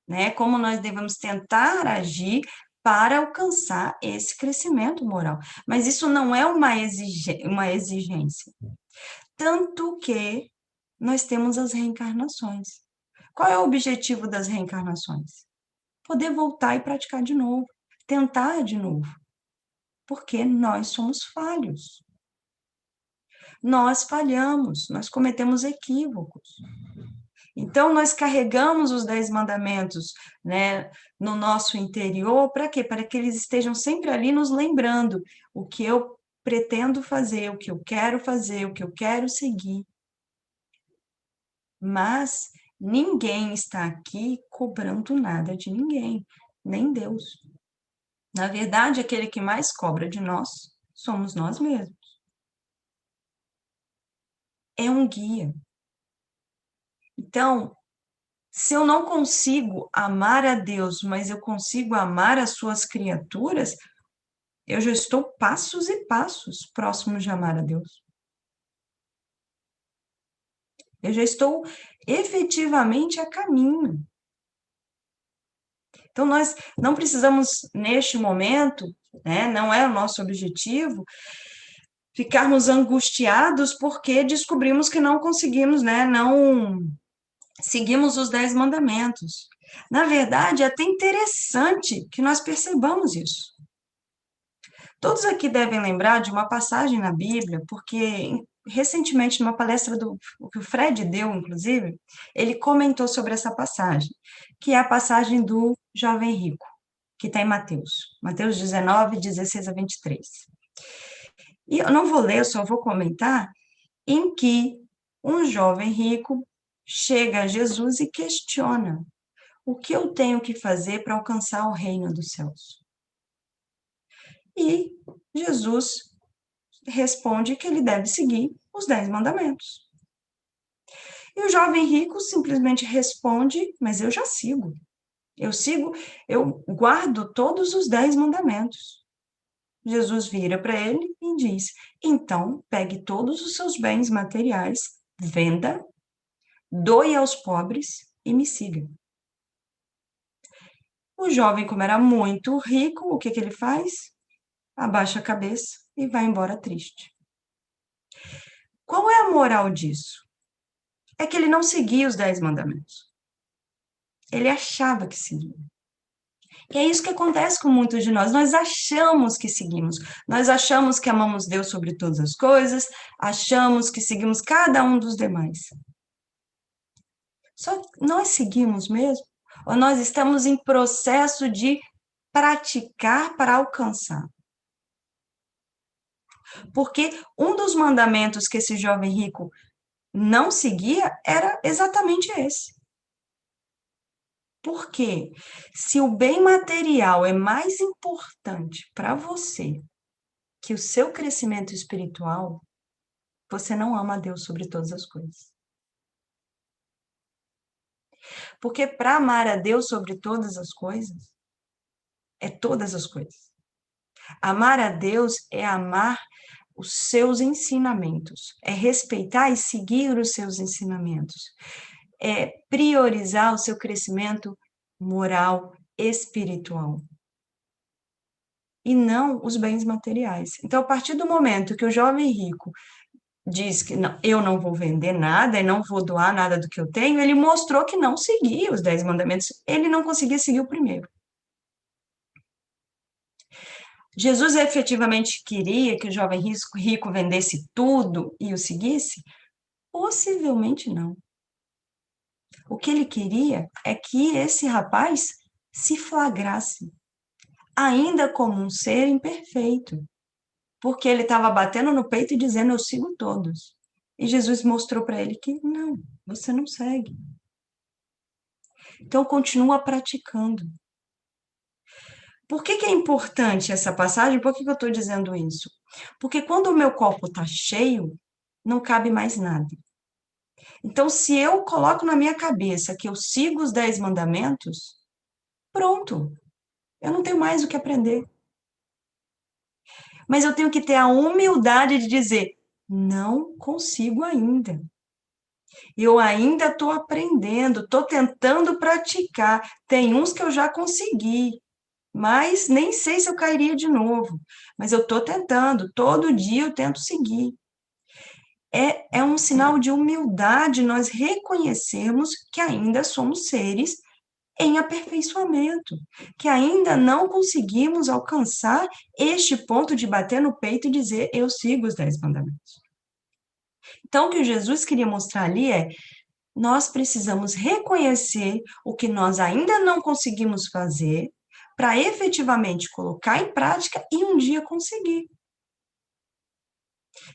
né, como nós devemos tentar agir para alcançar esse crescimento moral. Mas isso não é uma exigência. Tanto que nós temos as reencarnações. Qual é o objetivo das reencarnações? Poder voltar e praticar de novo, tentar de novo. Porque nós somos falhos. Nós falhamos, nós cometemos equívocos. Então, nós carregamos os 10 mandamentos, né, no nosso interior, para quê? Para que eles estejam sempre ali nos lembrando o que eu pretendo fazer, o que eu quero fazer, o que eu quero seguir. Mas ninguém está aqui cobrando nada de ninguém, nem Deus. Na verdade, aquele que mais cobra de nós somos nós mesmos. É um guia. Então, se eu não consigo amar a Deus, mas eu consigo amar as suas criaturas, eu já estou passos e passos próximo de amar a Deus. Eu já estou efetivamente a caminho. Então, nós não precisamos, neste momento, né, não é o nosso objetivo, ficarmos angustiados porque descobrimos que não conseguimos, né, não seguimos os 10 mandamentos. Na verdade, é até interessante que nós percebamos isso. Todos aqui devem lembrar de uma passagem na Bíblia, porque recentemente, numa palestra que o Fred deu, inclusive, ele comentou sobre essa passagem, que é a passagem do jovem rico, que está em Mateus 19, 16 a 23. E eu não vou ler, eu só vou comentar, em que um jovem rico chega a Jesus e questiona: o que eu tenho que fazer para alcançar o reino dos céus? E Jesus responde que ele deve seguir os 10 mandamentos. E o jovem rico simplesmente responde: mas eu já sigo. Eu guardo todos os 10 mandamentos. Jesus vira para ele e diz: então, pegue todos os seus bens materiais, venda, doe aos pobres e me siga. O jovem, como era muito rico, o que ele faz? Abaixa a cabeça e vai embora triste. Qual é a moral disso? É que ele não seguia os 10 mandamentos. Ele achava que seguia. E é isso que acontece com muitos de nós. Nós achamos que seguimos. Nós achamos que amamos Deus sobre todas as coisas, achamos que seguimos cada um dos demais. Só que nós seguimos mesmo? Ou nós estamos em processo de praticar para alcançar? Porque um dos mandamentos que esse jovem rico não seguia era exatamente esse. Porque se o bem material é mais importante para você que o seu crescimento espiritual, você não ama a Deus sobre todas as coisas. Porque para amar a Deus sobre todas as coisas, é todas as coisas. Amar a Deus é amar os seus ensinamentos, é respeitar e seguir os seus ensinamentos, é priorizar o seu crescimento moral, espiritual, e não os bens materiais. Então, a partir do momento que o jovem rico diz que não, eu não vou vender nada e não vou doar nada do que eu tenho, ele mostrou que não seguia os 10 mandamentos, ele não conseguia seguir o primeiro. Jesus efetivamente queria que o jovem rico vendesse tudo e o seguisse? Possivelmente não. O que ele queria é que esse rapaz se flagrasse, ainda como um ser imperfeito, porque ele estava batendo no peito e dizendo: eu sigo todos. E Jesus mostrou para ele que não, você não segue. Então, continua praticando. Por que é importante essa passagem? Por que eu estou dizendo isso? Porque quando o meu copo está cheio, não cabe mais nada. Então, se eu coloco na minha cabeça que eu sigo os 10 mandamentos, pronto, eu não tenho mais o que aprender. Mas eu tenho que ter a humildade de dizer: não consigo ainda. Eu ainda estou aprendendo, estou tentando praticar. Tem uns que eu já consegui, mas nem sei se eu cairia de novo. Mas eu estou tentando, todo dia eu tento seguir. É um sinal de humildade nós reconhecermos que ainda somos seres em aperfeiçoamento, que ainda não conseguimos alcançar este ponto de bater no peito e dizer: eu sigo os 10 mandamentos. Então, o que Jesus queria mostrar ali é: nós precisamos reconhecer o que nós ainda não conseguimos fazer para efetivamente colocar em prática e um dia conseguir.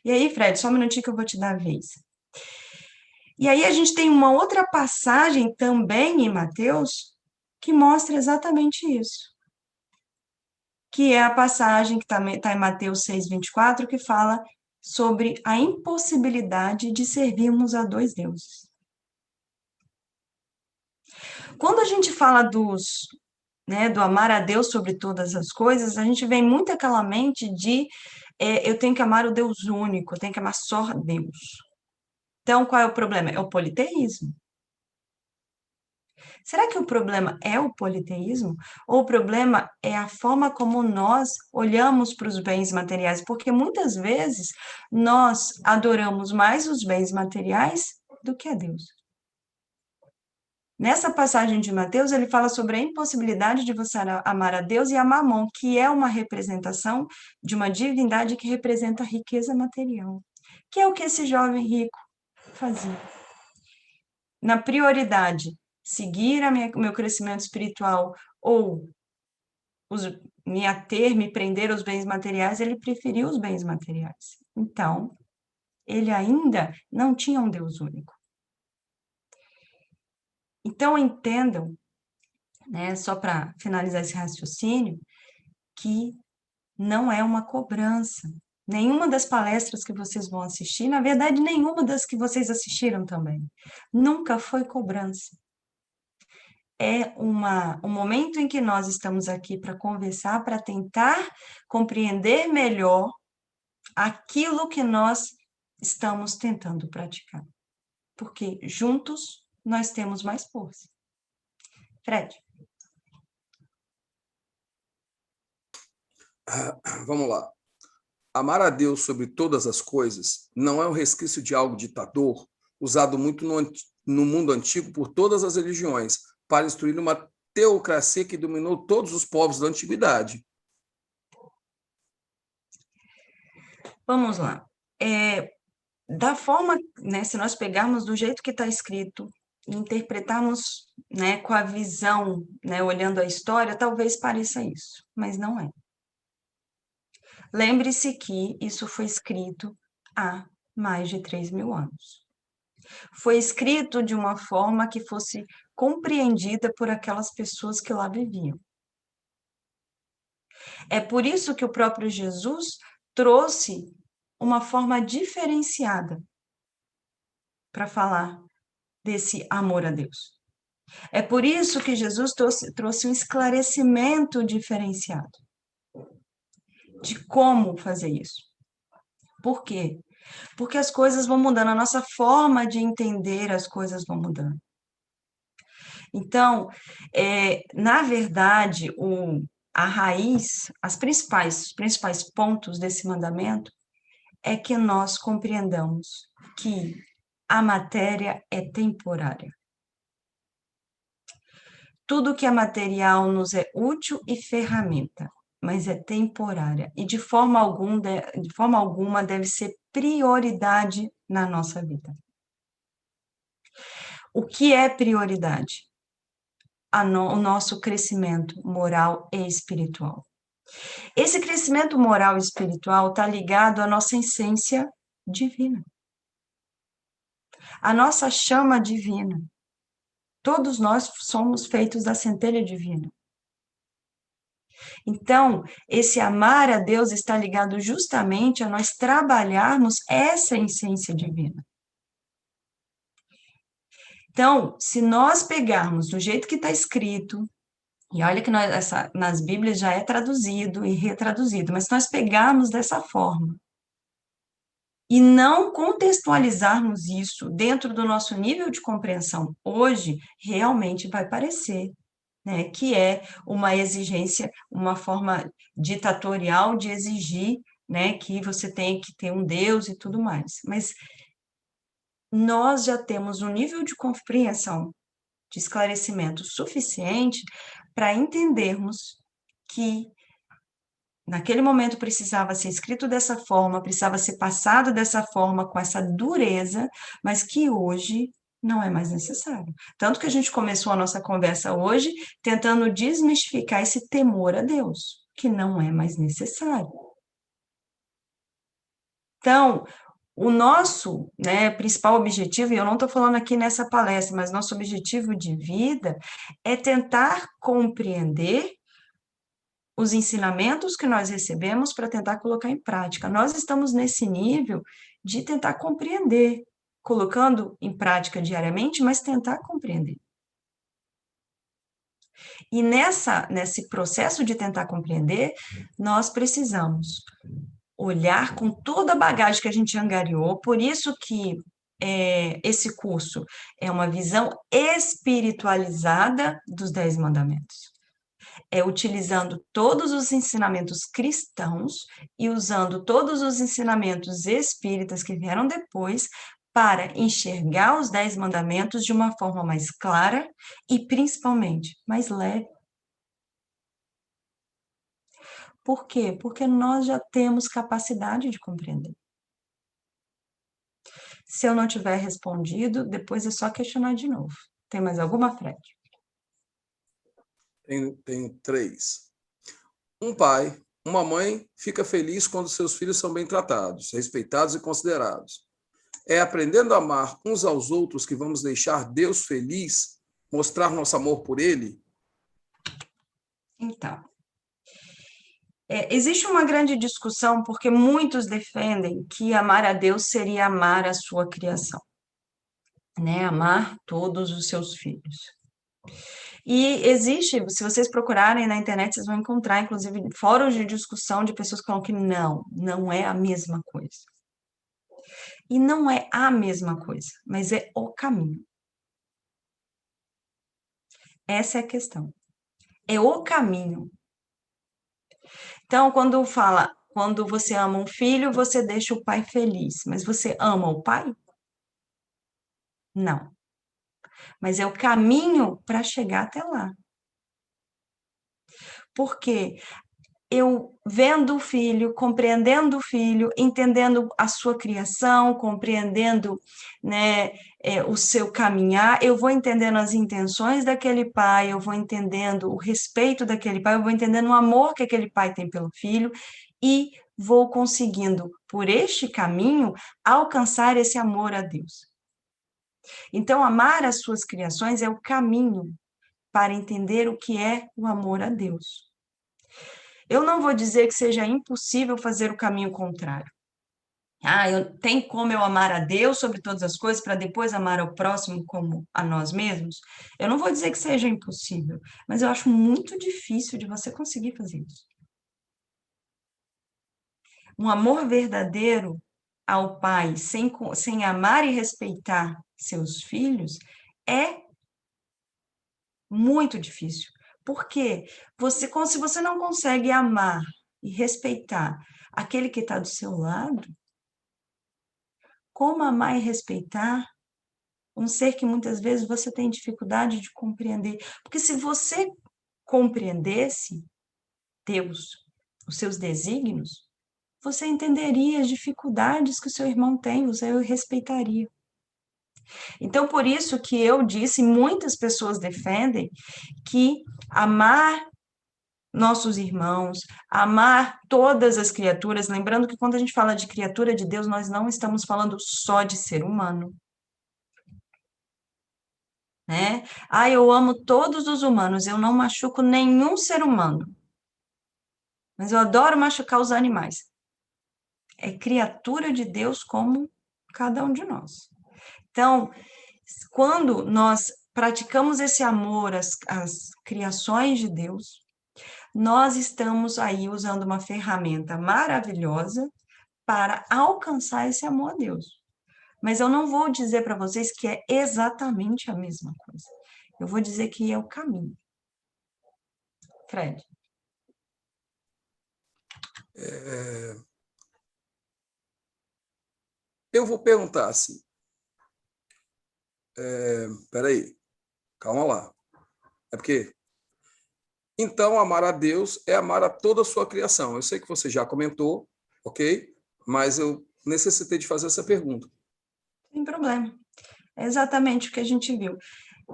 E aí, Fred, só um minutinho que eu vou te dar a vez. E aí a gente tem uma outra passagem também em Mateus que mostra exatamente isso. Que é a passagem que está em Mateus 6:24, que fala sobre a impossibilidade de servirmos a dois deuses. Quando a gente fala do amar a Deus sobre todas as coisas, a gente vem muito aquela mente de eu tenho que amar o Deus único, eu tenho que amar só Deus. Então, qual é o problema? É o politeísmo. Será que o problema é o politeísmo? Ou o problema é a forma como nós olhamos para os bens materiais? Porque muitas vezes nós adoramos mais os bens materiais do que a Deus. Nessa passagem de Mateus, ele fala sobre a impossibilidade de você amar a Deus e a Mamon, que é uma representação de uma divindade que representa a riqueza material, que é o que esse jovem rico fazia. Na prioridade, seguir o meu crescimento espiritual ou me ater, me prender aos bens materiais, ele preferiu os bens materiais. Então, ele ainda não tinha um Deus único. Então, entendam, só para finalizar esse raciocínio, que não é uma cobrança. Nenhuma das palestras que vocês vão assistir, na verdade, nenhuma das que vocês assistiram também, nunca foi cobrança. É um momento em que nós estamos aqui para conversar, para tentar compreender melhor aquilo que nós estamos tentando praticar. Porque juntos nós temos mais força. Fred. Vamos lá. Amar a Deus sobre todas as coisas não é um resquício de algo ditador, usado muito no mundo antigo por todas as religiões, para instruir uma teocracia que dominou todos os povos da antiguidade. Vamos lá. Da forma, se nós pegarmos do jeito que está escrito, e interpretarmos com a visão, olhando a história, talvez pareça isso, mas não é. Lembre-se que isso foi escrito há mais de 3.000 anos. Foi escrito de uma forma que fosse compreendida por aquelas pessoas que lá viviam. É por isso que o próprio Jesus trouxe uma forma diferenciada para falar desse amor a Deus. É por isso que Jesus trouxe um esclarecimento diferenciado de como fazer isso. Por quê? Porque as coisas vão mudando, a nossa forma de entender as coisas vão mudando. Então, na verdade, a raiz, os principais pontos desse mandamento é que nós compreendamos que a matéria é temporária. Tudo que é material nos é útil e ferramenta, mas é temporária e de forma alguma deve ser prioridade na nossa vida. O que é prioridade? O nosso crescimento moral e espiritual. Esse crescimento moral e espiritual está ligado à nossa essência divina, à nossa chama divina. Todos nós somos feitos da centelha divina. Então, esse amar a Deus está ligado justamente a nós trabalharmos essa essência divina. Então, se nós pegarmos do jeito que está escrito, e olha que nas Bíblias já é traduzido e retraduzido, mas se nós pegarmos dessa forma e não contextualizarmos isso dentro do nosso nível de compreensão hoje, realmente vai parecer que é uma exigência, uma forma ditatorial de exigir que você tem que ter um Deus e tudo mais. Mas nós já temos um nível de compreensão, de esclarecimento suficiente para entendermos que naquele momento precisava ser escrito dessa forma, precisava ser passado dessa forma, com essa dureza, mas que hoje não é mais necessário. Tanto que a gente começou a nossa conversa hoje tentando desmistificar esse temor a Deus, que não é mais necessário. Então, o nosso principal objetivo, e eu não estou falando aqui nessa palestra, mas nosso objetivo de vida é tentar compreender os ensinamentos que nós recebemos para tentar colocar em prática. Nós estamos nesse nível de tentar compreender, colocando em prática diariamente, mas tentar compreender. E nesse processo de tentar compreender, nós precisamos olhar com toda a bagagem que a gente angariou, por isso que esse curso é uma visão espiritualizada dos 10 mandamentos. É utilizando todos os ensinamentos cristãos e usando todos os ensinamentos espíritas que vieram depois para enxergar os 10 mandamentos de uma forma mais clara e, principalmente, mais leve. Por quê? Porque nós já temos capacidade de compreender. Se eu não tiver respondido, depois é só questionar de novo. Tem mais alguma, Fred? Tenho 3. Um pai, uma mãe fica feliz quando seus filhos são bem tratados, respeitados e considerados. É aprendendo a amar uns aos outros que vamos deixar Deus feliz, mostrar nosso amor por Ele? Então, existe uma grande discussão porque muitos defendem que amar a Deus seria amar a sua criação, né? Amar todos os seus filhos. E existe, se vocês procurarem na internet, vocês vão encontrar, inclusive, fóruns de discussão de pessoas que falam que não é a mesma coisa. E não é a mesma coisa, mas é o caminho. Essa é a questão. É o caminho. Então, quando você ama um filho, você deixa o pai feliz, mas você ama o pai? Não. Mas é o caminho para chegar até lá. Porque eu vendo o filho, compreendendo o filho, entendendo a sua criação, compreendendo, né, o seu caminhar, eu vou entendendo as intenções daquele pai, eu vou entendendo o respeito daquele pai, eu vou entendendo o amor que aquele pai tem pelo filho e vou conseguindo, por este caminho, alcançar esse amor a Deus. Então, amar as suas criações é o caminho para entender o que é o amor a Deus. Eu não vou dizer que seja impossível fazer o caminho contrário. Tem como eu amar a Deus sobre todas as coisas para depois amar ao próximo como a nós mesmos? Eu não vou dizer que seja impossível, mas eu acho muito difícil de você conseguir fazer isso. Um amor verdadeiro ao Pai, sem amar e respeitar seus filhos, é muito difícil. Porque se você não consegue amar e respeitar aquele que está do seu lado, como amar e respeitar um ser que muitas vezes você tem dificuldade de compreender? Porque se você compreendesse Deus, os seus desígnios, você entenderia as dificuldades que o seu irmão tem, você o respeitaria. Então, por isso que eu disse, muitas pessoas defendem que amar nossos irmãos, amar todas as criaturas, lembrando que quando a gente fala de criatura de Deus, nós não estamos falando só de ser humano, né? Eu amo todos os humanos, eu não machuco nenhum ser humano, mas eu adoro machucar os animais. É criatura de Deus como cada um de nós. Então, quando nós praticamos esse amor às criações de Deus, nós estamos aí usando uma ferramenta maravilhosa para alcançar esse amor a Deus. Mas eu não vou dizer para vocês que é exatamente a mesma coisa. Eu vou dizer que é o caminho. Fred. Eu vou perguntar assim. Peraí, calma lá. É porque então amar a Deus é amar a toda a sua criação. Eu sei que você já comentou, ok? Mas eu necessitei de fazer essa pergunta. Sem problema. É exatamente o que a gente viu.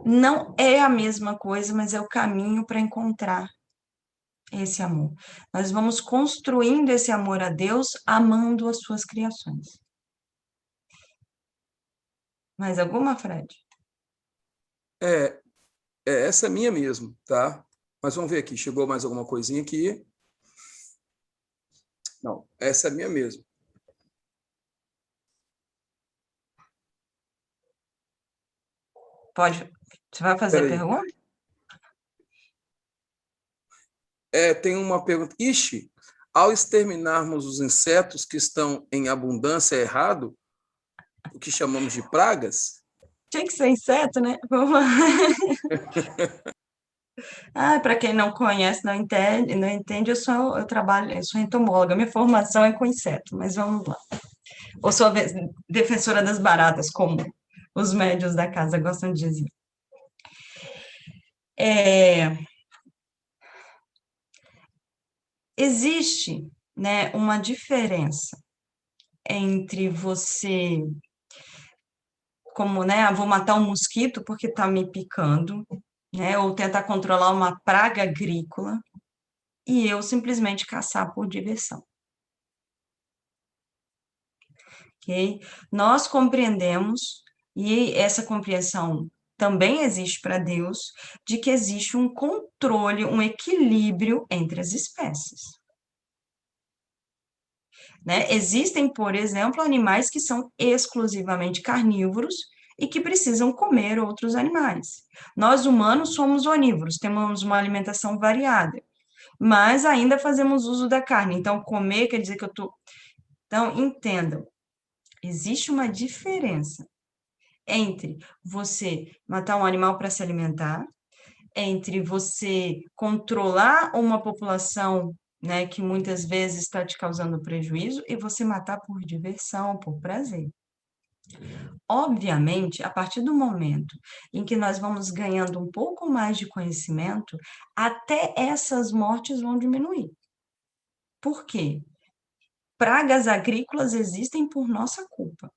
Não é a mesma coisa, mas é o caminho para encontrar esse amor. Nós vamos construindo esse amor a Deus, amando as suas criações. Mais alguma, Fred? Essa é minha mesmo, tá? Mas vamos ver aqui, chegou mais alguma coisinha aqui. Não, essa é minha mesmo. Pode. Você vai fazer a pergunta? Tem uma pergunta. Ixi, ao exterminarmos os insetos que estão em abundância, é errado? O que chamamos de pragas? Tinha que ser inseto, né? Para quem não conhece, não entende, eu sou entomóloga, minha formação é com inseto, mas vamos lá. Ou sou a defensora das baratas, como os médios da casa gostam de dizer. Existe, né, uma diferença entre você, como, né, vou matar um mosquito porque está me picando, né, ou tentar controlar uma praga agrícola, e eu simplesmente caçar por diversão. Ok? Nós compreendemos, e essa compreensão também existe para Deus, de que existe um controle, um equilíbrio entre as espécies. Né? Existem, por exemplo, animais que são exclusivamente carnívoros e que precisam comer outros animais. Nós, humanos, somos onívoros, temos uma alimentação variada, mas ainda fazemos uso da carne. Então, comer quer dizer que eu estou... Então, entendam, existe uma diferença entre você matar um animal para se alimentar, entre você controlar uma população, né, que muitas vezes está te causando prejuízo, e você matar por diversão, por prazer. Obviamente, a partir do momento em que nós vamos ganhando um pouco mais de conhecimento, até essas mortes vão diminuir. Por quê? Pragas agrícolas existem por nossa culpa.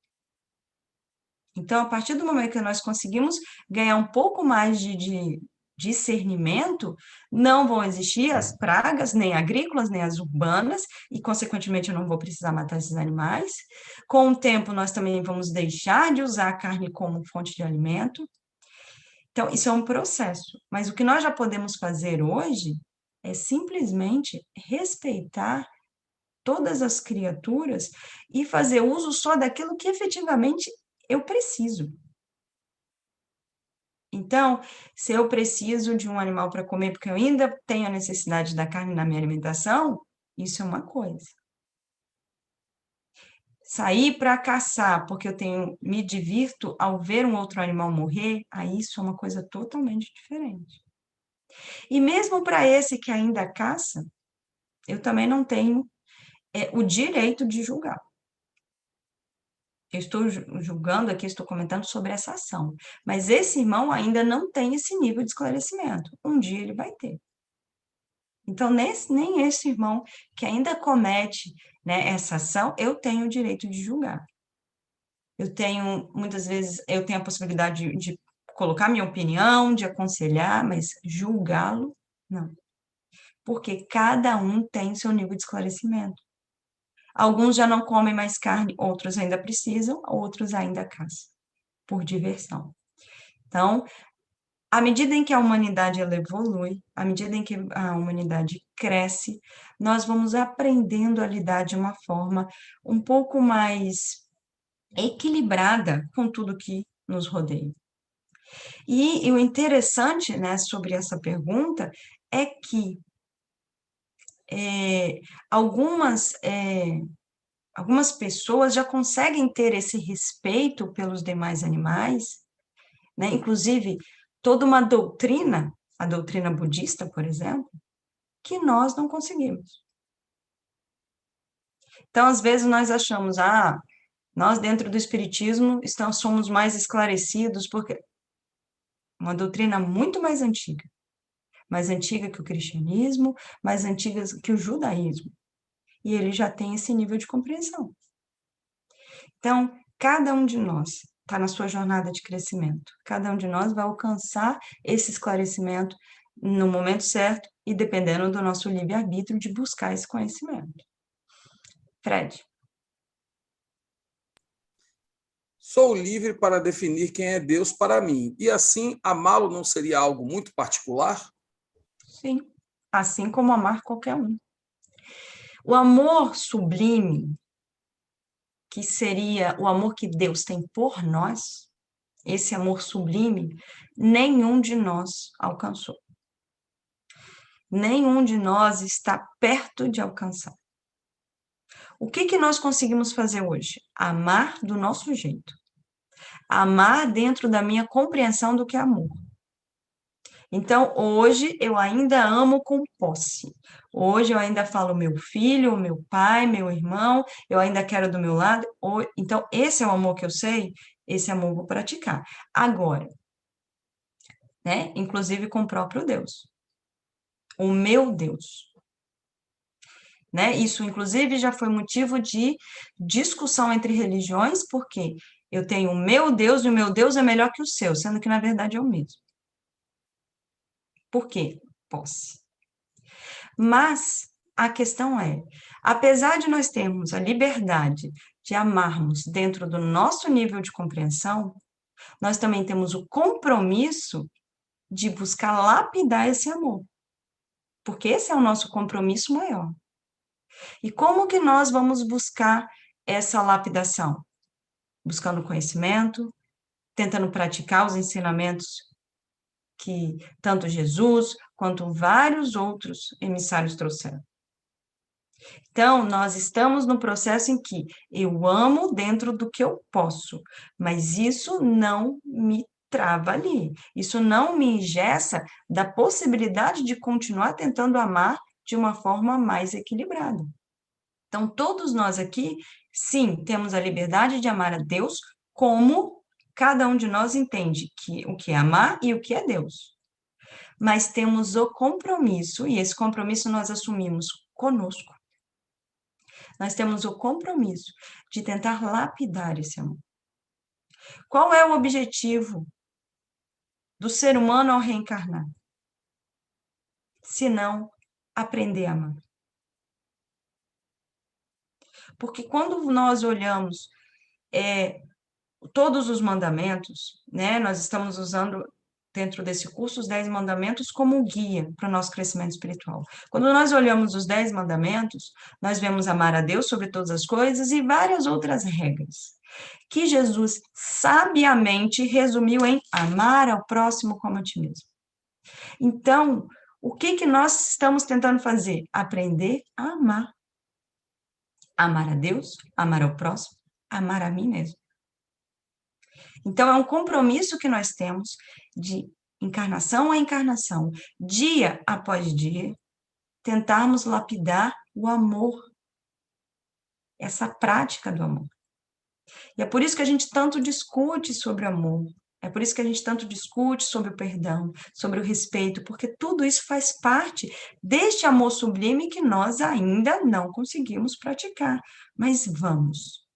Então, a partir do momento que nós conseguimos ganhar um pouco mais de discernimento, não vão existir as pragas, nem agrícolas, nem as urbanas, e, consequentemente, eu não vou precisar matar esses animais. Com o tempo, nós também vamos deixar de usar a carne como fonte de alimento. Então, isso é um processo. Mas o que nós já podemos fazer hoje é simplesmente respeitar todas as criaturas e fazer uso só daquilo que efetivamente eu preciso. Então, se eu preciso de um animal para comer, porque eu ainda tenho a necessidade da carne na minha alimentação, isso é uma coisa. Sair para caçar, porque me divirto ao ver um outro animal morrer, aí isso é uma coisa totalmente diferente. E mesmo para esse que ainda caça, eu também não tenho o direito de julgar. Eu estou julgando aqui, estou comentando sobre essa ação. Mas esse irmão ainda não tem esse nível de esclarecimento. Um dia ele vai ter. Então, nem esse irmão que ainda comete, né, essa ação, eu tenho o direito de julgar. Muitas vezes, eu tenho a possibilidade de colocar minha opinião, de aconselhar, mas julgá-lo, não. Porque cada um tem seu nível de esclarecimento. Alguns já não comem mais carne, outros ainda precisam, outros ainda caçam, por diversão. Então, à medida em que a humanidade ela evolui, à medida em que a humanidade cresce, nós vamos aprendendo a lidar de uma forma um pouco mais equilibrada com tudo que nos rodeia. E o interessante, né, sobre essa pergunta é que algumas pessoas já conseguem ter esse respeito pelos demais animais, né? Inclusive, toda uma doutrina, a doutrina budista, por exemplo, que nós não conseguimos. Então, às vezes, nós achamos, nós dentro do espiritismo somos mais esclarecidos, porque uma doutrina muito mais antiga que o cristianismo, mais antiga que o judaísmo. E ele já tem esse nível de compreensão. Então, cada um de nós está na sua jornada de crescimento. Cada um de nós vai alcançar esse esclarecimento no momento certo e dependendo do nosso livre-arbítrio de buscar esse conhecimento. Fred. Sou livre para definir quem é Deus para mim. E assim, amá-lo não seria algo muito particular? Sim, assim como amar qualquer um. O amor sublime, que seria o amor que Deus tem por nós, esse amor sublime, nenhum de nós alcançou. nenhum de nós está perto de alcançar. O que nós conseguimos fazer hoje? Amar do nosso jeito. Amar dentro da minha compreensão do que é amor. Então, hoje eu ainda amo com posse. Hoje eu ainda falo meu filho, meu pai, meu irmão, eu ainda quero do meu lado. Então, esse é o amor que eu sei, esse amor eu vou praticar. Agora, né? Inclusive com o próprio Deus. O meu Deus. Né? Isso, inclusive, já foi motivo de discussão entre religiões, porque eu tenho o meu Deus e o meu Deus é melhor que o seu, sendo que, na verdade, é o mesmo. Por quê? Posse. Mas a questão é, apesar de nós termos a liberdade de amarmos dentro do nosso nível de compreensão, nós também temos o compromisso de buscar lapidar esse amor. Porque esse é o nosso compromisso maior. E como que nós vamos buscar essa lapidação? Buscando conhecimento, tentando praticar os ensinamentos que tanto Jesus quanto vários outros emissários trouxeram. Então, nós estamos no processo em que eu amo dentro do que eu posso, mas isso não me trava ali. Isso não me engessa da possibilidade de continuar tentando amar de uma forma mais equilibrada. Então, todos nós aqui, sim, temos a liberdade de amar a Deus como cada um de nós entende que o que é amar e o que é Deus. Mas temos o compromisso, e esse compromisso nós assumimos conosco. Nós temos o compromisso de tentar lapidar esse amor. Qual é o objetivo do ser humano ao reencarnar? Se não aprender a amar. Porque quando nós olhamos todos os mandamentos, né, nós estamos usando dentro desse curso os 10 mandamentos como guia para o nosso crescimento espiritual. Quando nós olhamos os 10 mandamentos, nós vemos amar a Deus sobre todas as coisas e várias outras regras, que Jesus sabiamente resumiu em amar ao próximo como a ti mesmo. Então, o que nós estamos tentando fazer? Aprender a amar. Amar a Deus, amar ao próximo, amar a mim mesmo. Então, é um compromisso que nós temos de encarnação a encarnação, dia após dia, tentarmos lapidar o amor, essa prática do amor. E é por isso que a gente tanto discute sobre amor, é por isso que a gente tanto discute sobre o perdão, sobre o respeito, porque tudo isso faz parte deste amor sublime que nós ainda não conseguimos praticar. Mas vamos.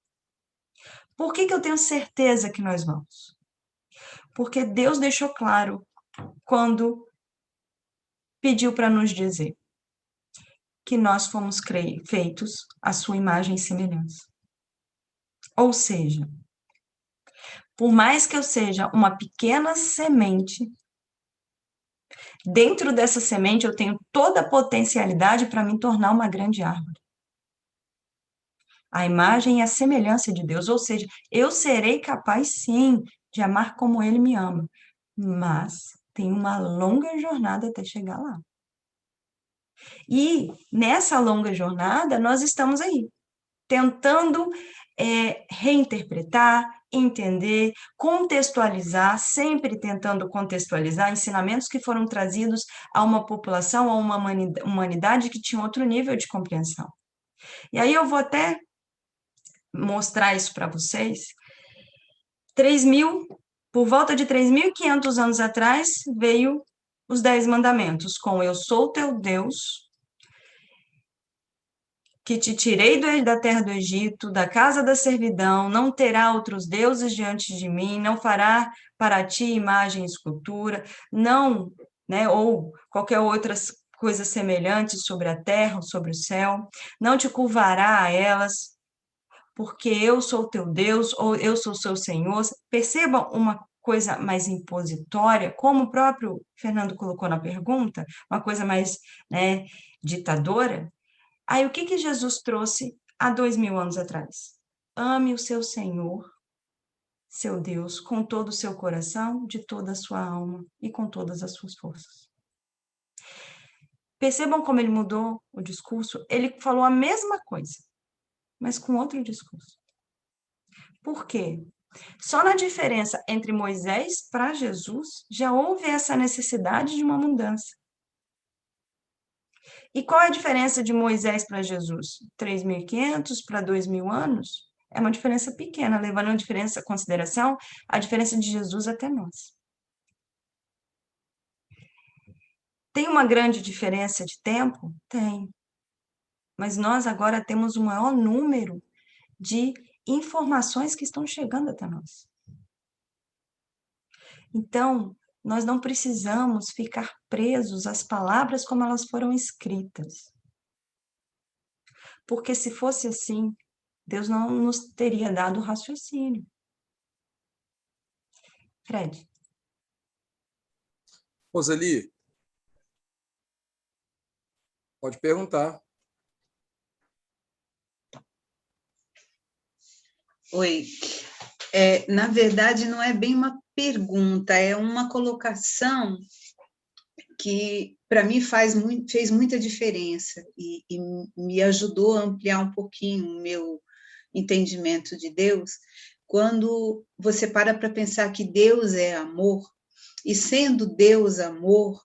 Por que eu tenho certeza que nós vamos? Porque Deus deixou claro quando pediu para nos dizer que nós fomos feitos à sua imagem e semelhança. Ou seja, por mais que eu seja uma pequena semente, dentro dessa semente eu tenho toda a potencialidade para me tornar uma grande árvore. A imagem e a semelhança de Deus, ou seja, eu serei capaz sim de amar como Ele me ama, mas tem uma longa jornada até chegar lá. E nessa longa jornada nós estamos aí, tentando reinterpretar, entender, contextualizar, sempre tentando contextualizar ensinamentos que foram trazidos a uma população, a uma humanidade que tinha outro nível de compreensão. E aí eu vou até mostrar isso para vocês. Por volta de 3.500 anos atrás, veio os 10 mandamentos, com eu sou teu Deus, que te tirei da terra do Egito, da casa da servidão, não terá outros deuses diante de mim, não fará para ti imagem e escultura, não, né, ou qualquer outras coisas semelhantes sobre a terra ou sobre o céu, não te curvará a elas, porque eu sou teu Deus, ou eu sou seu Senhor. Percebam uma coisa mais impositória, como o próprio Fernando colocou na pergunta, uma coisa mais, né, ditadora. Aí, o que Jesus trouxe há 2.000 anos atrás? Ame o seu Senhor, seu Deus, com todo o seu coração, de toda a sua alma e com todas as suas forças. Percebam como ele mudou o discurso? Ele falou a mesma coisa, mas com outro discurso. Por quê? Só na diferença entre Moisés para Jesus já houve essa necessidade de uma mudança. E qual é a diferença de Moisés para Jesus? 3.500 para 2.000 anos? É uma diferença pequena, levando a diferença em consideração a diferença de Jesus até nós. Tem uma grande diferença de tempo? Tem. Mas nós agora temos o maior número de informações que estão chegando até nós. Então, nós não precisamos ficar presos às palavras como elas foram escritas. Porque se fosse assim, Deus não nos teria dado o raciocínio. Fred. Roseli, pode perguntar. Oi. Na verdade, não é bem uma pergunta, é uma colocação que, para mim, fez muita diferença e me ajudou a ampliar um pouquinho o meu entendimento de Deus, quando você para pensar que Deus é amor, e sendo Deus amor,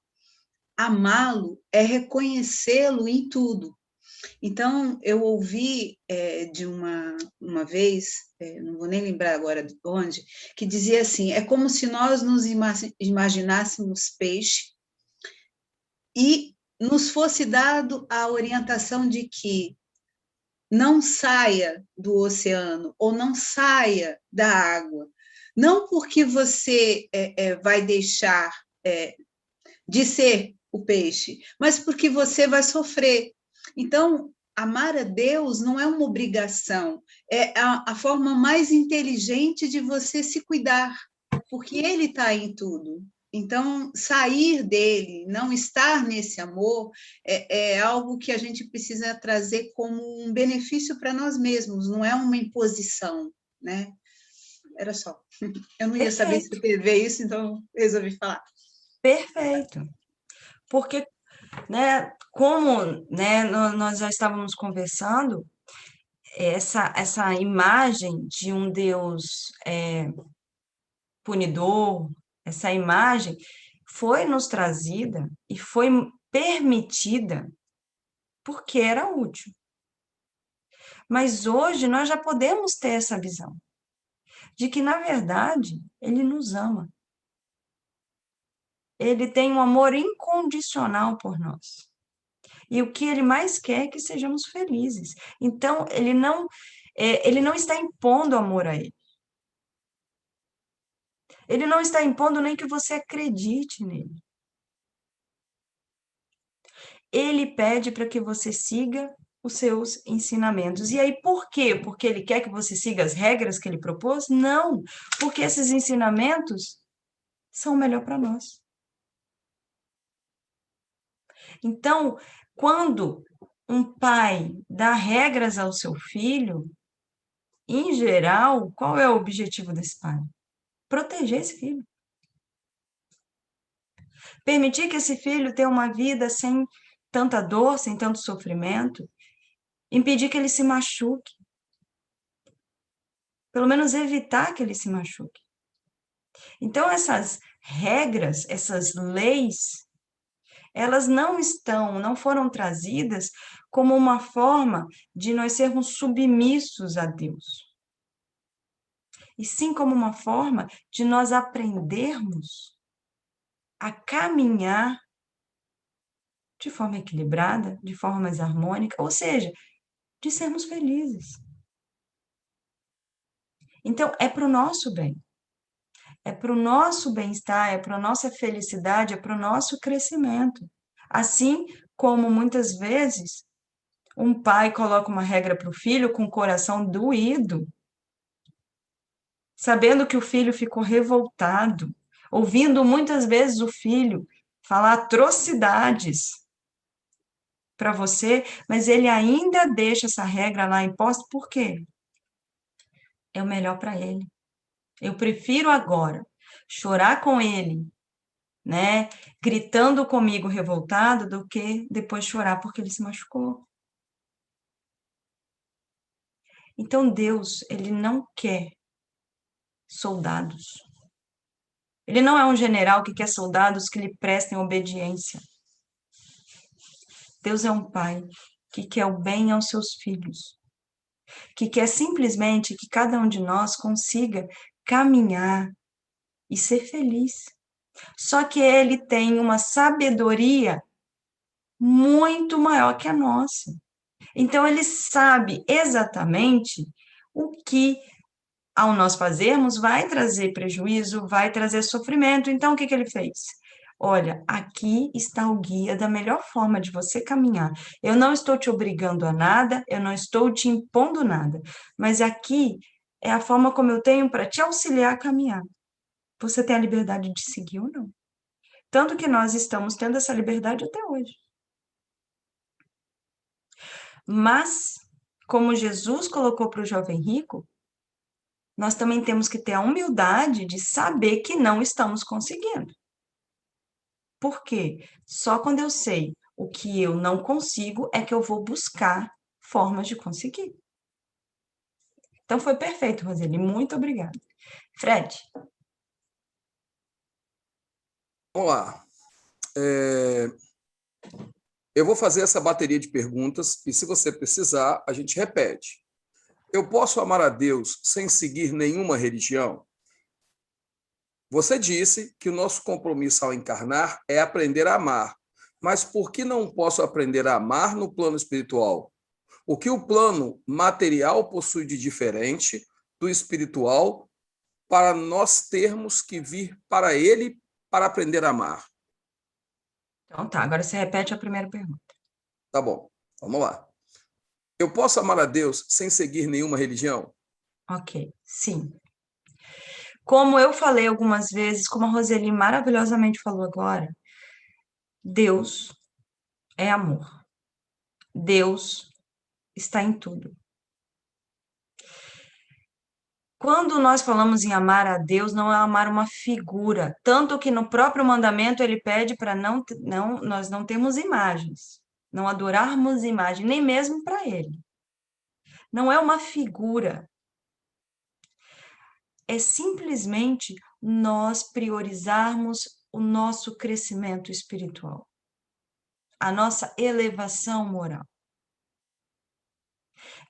amá-lo é reconhecê-lo em tudo. Então, eu ouvi de uma vez, não vou nem lembrar agora de onde, que dizia assim, é como se nós nos imaginássemos peixe e nos fosse dado a orientação de que não saia do oceano ou não saia da água, não porque você vai deixar de ser o peixe, mas porque você vai sofrer. Então, amar a Deus não é uma obrigação, é a forma mais inteligente de você se cuidar, porque Ele está em tudo. Então, sair dele, não estar nesse amor, é algo que a gente precisa trazer como um benefício para nós mesmos, não é uma imposição, né? Era só. Eu não ia saber escrever isso, então resolvi falar. Perfeito. Porque, né, como, né, nós já estávamos conversando, essa imagem de um Deus punidor, essa imagem foi nos trazida e foi permitida porque era útil. Mas hoje nós já podemos ter essa visão de que, na verdade, ele nos ama. Ele tem um amor incondicional por nós. E o que ele mais quer é que sejamos felizes. Então, ele não está impondo amor a ele. Ele não está impondo nem que você acredite nele. Ele pede para que você siga os seus ensinamentos. E aí, por quê? Porque ele quer que você siga as regras que ele propôs? Não, porque esses ensinamentos são o melhor para nós. Então, quando um pai dá regras ao seu filho, em geral, qual é o objetivo desse pai? Proteger esse filho. Permitir que esse filho tenha uma vida sem tanta dor, sem tanto sofrimento. Impedir que ele se machuque. Pelo menos evitar que ele se machuque. Então, essas regras, essas leis, elas não foram trazidas como uma forma de nós sermos submissos a Deus. E sim como uma forma de nós aprendermos a caminhar de forma equilibrada, de forma mais harmônica, ou seja, de sermos felizes. Então, é para o nosso bem. É para o nosso bem-estar, é para a nossa felicidade, é para o nosso crescimento. Assim como, muitas vezes, um pai coloca uma regra para o filho com o coração doído, sabendo que o filho ficou revoltado, ouvindo muitas vezes o filho falar atrocidades para você, mas ele ainda deixa essa regra lá imposta, por quê? É o melhor para ele. Eu prefiro agora chorar com ele né, gritando comigo revoltado, do que depois chorar porque ele se machucou. Então, Deus, ele não quer soldados. Ele não é um general que quer soldados que lhe prestem obediência. Deus é um pai que quer o bem aos seus filhos, que quer simplesmente que cada um de nós consiga caminhar e ser feliz. Só que ele tem uma sabedoria muito maior que a nossa. Então, ele sabe exatamente o que, ao nós fazermos, vai trazer prejuízo, vai trazer sofrimento. Então, o que ele fez? Olha, aqui está o guia da melhor forma de você caminhar. Eu não estou te obrigando a nada, eu não estou te impondo nada, mas aqui é a forma como eu tenho para te auxiliar a caminhar. Você tem a liberdade de seguir ou não. Tanto que nós estamos tendo essa liberdade até hoje. Mas, como Jesus colocou para o jovem rico, nós também temos que ter a humildade de saber que não estamos conseguindo. Por quê? Só quando eu sei o que eu não consigo é que eu vou buscar formas de conseguir. Então, foi perfeito, Roseli. Muito obrigada. Fred. Vamos lá. Eu vou fazer essa bateria de perguntas e, se você precisar, a gente repete. Eu posso amar a Deus sem seguir nenhuma religião? Você disse que o nosso compromisso ao encarnar é aprender a amar. Mas por que não posso aprender a amar no plano espiritual? O que o plano material possui de diferente do espiritual para nós termos que vir para ele para aprender a amar? Então tá, agora você repete a primeira pergunta. Tá bom, vamos lá. Eu posso amar a Deus sem seguir nenhuma religião? Ok, sim. Como eu falei algumas vezes, como a Roseli maravilhosamente falou agora, Deus é amor. Deus está em tudo. Quando nós falamos em amar a Deus, não é amar uma figura, tanto que no próprio mandamento ele pede para nós não termos imagens, não adorarmos imagem, nem mesmo para ele. Não é uma figura. É simplesmente nós priorizarmos o nosso crescimento espiritual, a nossa elevação moral.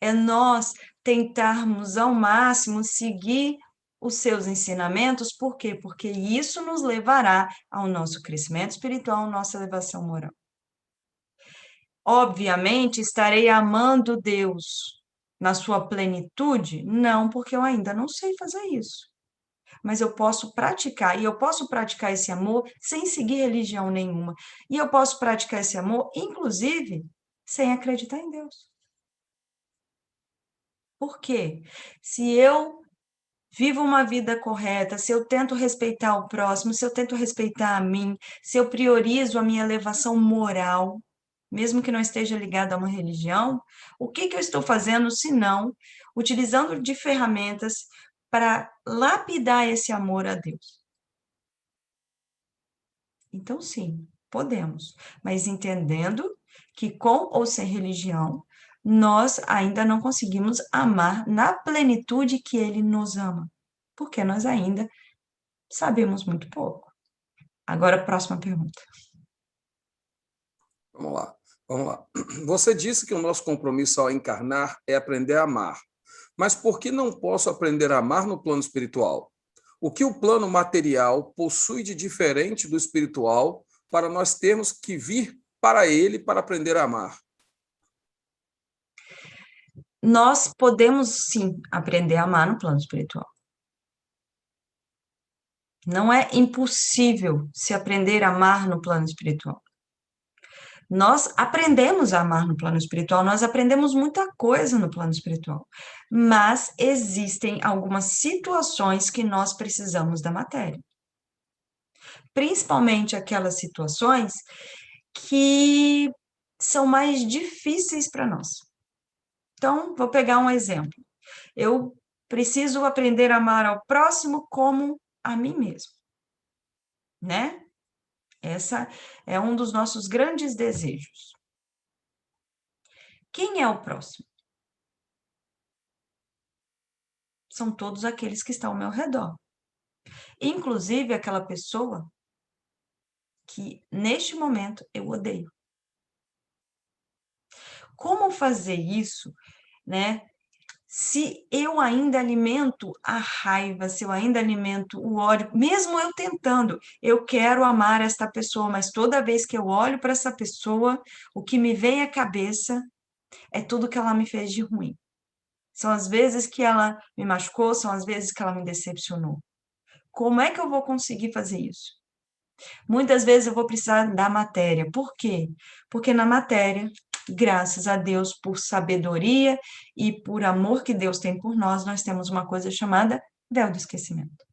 É nós tentarmos ao máximo seguir os seus ensinamentos, por quê? Porque isso nos levará ao nosso crescimento espiritual, à nossa elevação moral. Obviamente, estarei amando Deus na sua plenitude? Não, porque eu ainda não sei fazer isso. Mas eu posso praticar, e eu posso praticar esse amor sem seguir religião nenhuma. E eu posso praticar esse amor, inclusive, sem acreditar em Deus. Por quê? Se eu vivo uma vida correta, se eu tento respeitar o próximo, se eu tento respeitar a mim, se eu priorizo a minha elevação moral, mesmo que não esteja ligada a uma religião, o que eu estou fazendo se não utilizando de ferramentas para lapidar esse amor a Deus? Então, sim, podemos, mas entendendo que com ou sem religião, nós ainda não conseguimos amar na plenitude que Ele nos ama, porque nós ainda sabemos muito pouco. Agora, próxima pergunta. Vamos lá, vamos lá. Você disse que o nosso compromisso ao encarnar é aprender a amar. Mas por que não posso aprender a amar no plano espiritual? O que o plano material possui de diferente do espiritual para nós termos que vir para ele para aprender a amar? Nós podemos, sim, aprender a amar no plano espiritual. Não é impossível se aprender a amar no plano espiritual. Nós aprendemos a amar no plano espiritual, nós aprendemos muita coisa no plano espiritual, mas existem algumas situações que nós precisamos da matéria. Principalmente aquelas situações que são mais difíceis para nós. Então, vou pegar um exemplo. Eu preciso aprender a amar ao próximo como a mim mesmo, né? Essa é um dos nossos grandes desejos. Quem é o próximo? São todos aqueles que estão ao meu redor. Inclusive aquela pessoa que, neste momento, eu odeio. Como fazer isso, né? Se eu ainda alimento a raiva, se eu ainda alimento o ódio, mesmo eu tentando, eu quero amar esta pessoa, mas toda vez que eu olho para essa pessoa, o que me vem à cabeça é tudo que ela me fez de ruim. São as vezes que ela me machucou, são as vezes que ela me decepcionou. Como é que eu vou conseguir fazer isso? Muitas vezes eu vou precisar da matéria. Por quê? Porque na matéria, graças a Deus, por sabedoria e por amor que Deus tem por nós temos uma coisa chamada véu do esquecimento.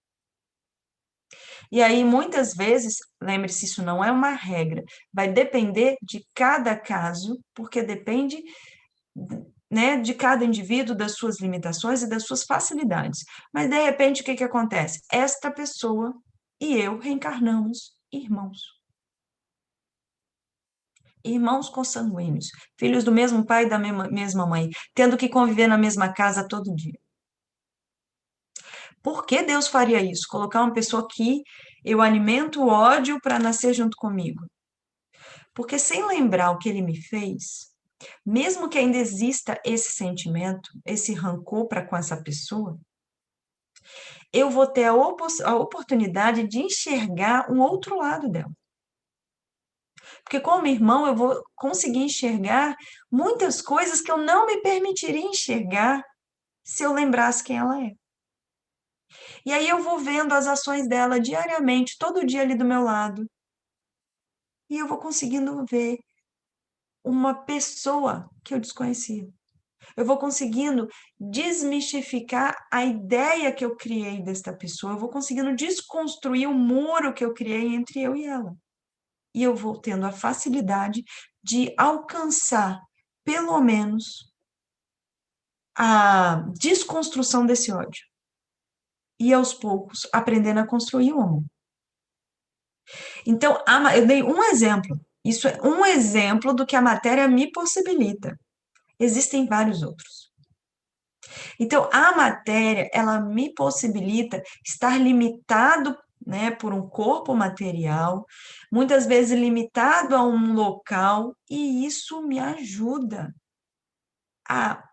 E aí, muitas vezes, lembre-se, isso não é uma regra, vai depender de cada caso, porque depende, né, de cada indivíduo, das suas limitações e das suas facilidades. Mas, de repente, o que acontece? Esta pessoa e eu reencarnamos irmãos. Irmãos consanguíneos, filhos do mesmo pai e da mesma mãe, tendo que conviver na mesma casa todo dia. Por que Deus faria isso? Colocar uma pessoa que eu alimento o ódio para nascer junto comigo? Porque sem lembrar o que ele me fez, mesmo que ainda exista esse sentimento, esse rancor para com essa pessoa, eu vou ter a oportunidade de enxergar um outro lado dela. Porque como irmão eu vou conseguir enxergar muitas coisas que eu não me permitiria enxergar se eu lembrasse quem ela é. E aí eu vou vendo as ações dela diariamente, todo dia ali do meu lado. E eu vou conseguindo ver uma pessoa que eu desconhecia. Eu vou conseguindo desmistificar a ideia que eu criei desta pessoa. Eu vou conseguindo desconstruir o muro que eu criei entre eu e ela. E eu vou tendo a facilidade de alcançar, pelo menos, a desconstrução desse ódio. E, aos poucos, aprendendo a construir o amor. Então, eu dei um exemplo. Isso é um exemplo do que a matéria me possibilita. Existem vários outros. Então, a matéria, ela me possibilita estar limitado, né, por um corpo material, muitas vezes limitado a um local, e isso me ajuda a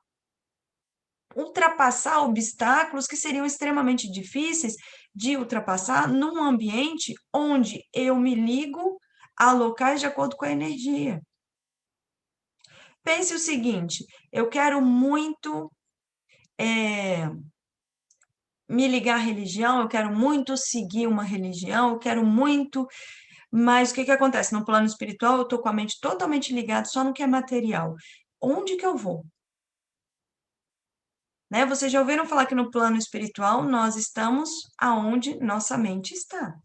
ultrapassar obstáculos que seriam extremamente difíceis de ultrapassar num ambiente onde eu me ligo a locais de acordo com a energia. Pense o seguinte, eu quero muito me ligar à religião, eu quero muito seguir uma religião, eu quero muito, mas o que acontece? No plano espiritual, eu estou com a mente totalmente ligada só no que é material. Onde que eu vou? Né? Vocês já ouviram falar que no plano espiritual nós estamos aonde nossa mente está.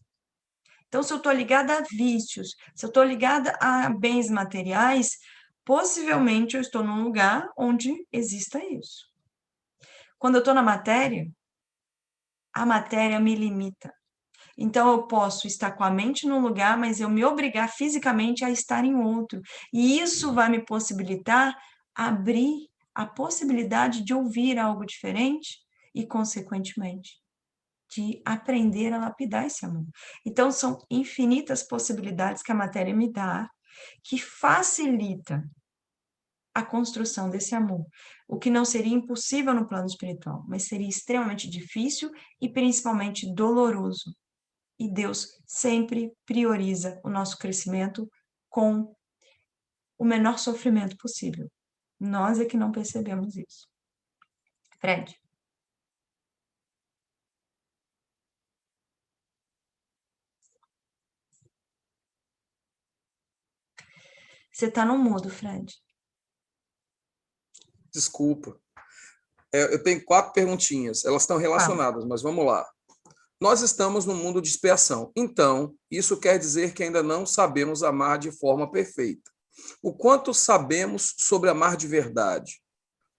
Então, se eu estou ligada a vícios, se eu estou ligada a bens materiais, possivelmente eu estou num lugar onde exista isso. Quando eu estou na matéria, a matéria me limita. Então, eu posso estar com a mente num lugar, mas eu me obrigar fisicamente a estar em outro. E isso vai me possibilitar abrir a possibilidade de ouvir algo diferente e, consequentemente, de aprender a lapidar esse amor. Então, são infinitas possibilidades que a matéria me dá, que facilita a construção desse amor, o que não seria impossível no plano espiritual, mas seria extremamente difícil e principalmente doloroso. E Deus sempre prioriza o nosso crescimento com o menor sofrimento possível. Nós é que não percebemos isso. Fred. Você está no mudo, Fred. Desculpa. Eu tenho 4 perguntinhas. Elas estão relacionadas, mas vamos lá. Nós estamos no mundo de expiação. Então, isso quer dizer que ainda não sabemos amar de forma perfeita. O quanto sabemos sobre amar de verdade?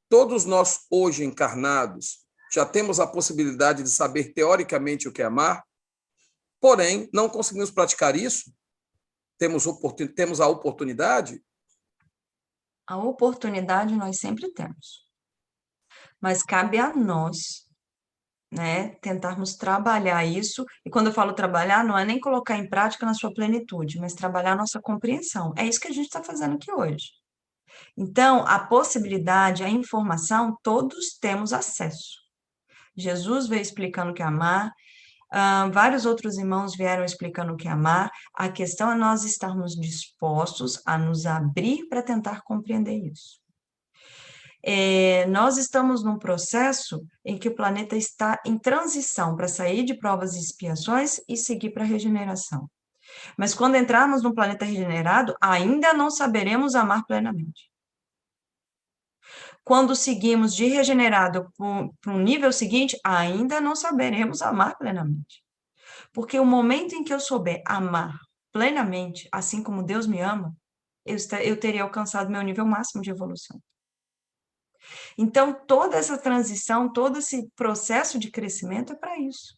Todos nós, hoje encarnados, já temos a possibilidade de saber teoricamente o que é amar, porém, não conseguimos praticar isso? temos a oportunidade? A oportunidade nós sempre temos, mas cabe a nós, né, tentarmos trabalhar isso, e quando eu falo trabalhar, não é nem colocar em prática na sua plenitude, mas trabalhar a nossa compreensão. É isso que a gente está fazendo aqui hoje. Então, a possibilidade, a informação, todos temos acesso. Jesus veio explicando o que é amar, vários outros irmãos vieram explicando o que é amar. A questão é nós estarmos dispostos a nos abrir para tentar compreender isso. Nós estamos num processo em que o planeta está em transição para sair de provas e expiações e seguir para a regeneração. Mas quando entrarmos no planeta regenerado, ainda não saberemos amar plenamente. Quando seguimos de regenerado para um nível seguinte, ainda não saberemos amar plenamente. Porque o momento em que eu souber amar plenamente, assim como Deus me ama, eu teria alcançado meu nível máximo de evolução. Então, toda essa transição, todo esse processo de crescimento é para isso.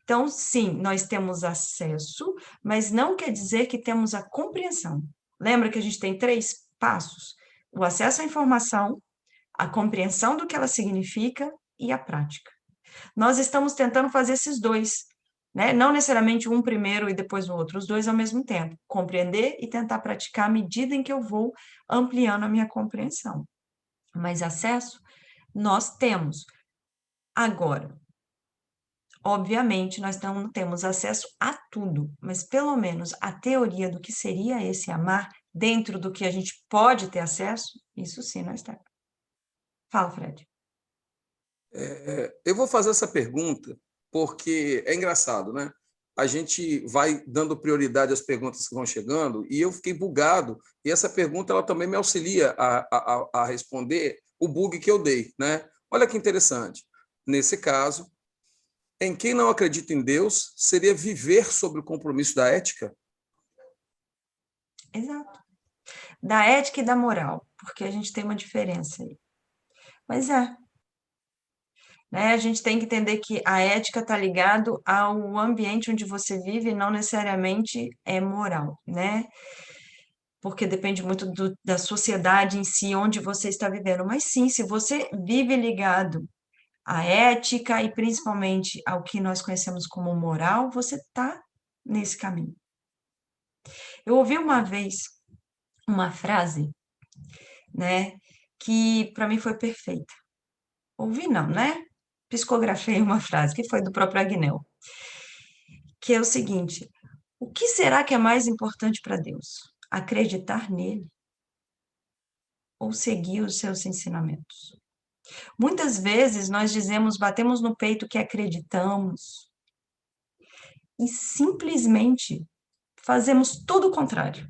Então, sim, nós temos acesso, mas não quer dizer que temos a compreensão. Lembra que a gente tem 3 passos? O acesso à informação, a compreensão do que ela significa e a prática. Nós estamos tentando fazer esses 2, né? Não necessariamente um primeiro e depois o outro, os 2 ao mesmo tempo. Compreender e tentar praticar à medida em que eu vou ampliando a minha compreensão. Mas acesso nós temos. Agora, obviamente, nós não temos acesso a tudo, mas pelo menos a teoria do que seria esse amar, dentro do que a gente pode ter acesso, isso sim nós temos. Fala, Fred. Eu vou fazer essa pergunta porque é engraçado, né? A gente vai dando prioridade às perguntas que vão chegando e eu fiquei bugado. E essa pergunta ela também me auxilia a responder o bug que eu dei, né? Olha que interessante. Nesse caso, em quem não acredita em Deus seria viver sobre o compromisso da ética? Exato. Da ética e da moral, porque a gente tem uma diferença aí. Mas né? A gente tem que entender que a ética está ligado ao ambiente onde você vive e não necessariamente é moral, né? Porque depende muito da sociedade em si, onde você está vivendo. Mas sim, se você vive ligado à ética e principalmente ao que nós conhecemos como moral, você está nesse caminho. Eu ouvi uma vez uma frase, né, que para mim foi perfeita. Ouvi não, né? Psicografei uma frase que foi do próprio Agnel, que é o seguinte: o que será que é mais importante para Deus? Acreditar nele ou seguir os seus ensinamentos? Muitas vezes nós dizemos, batemos no peito que acreditamos e simplesmente fazemos tudo o contrário.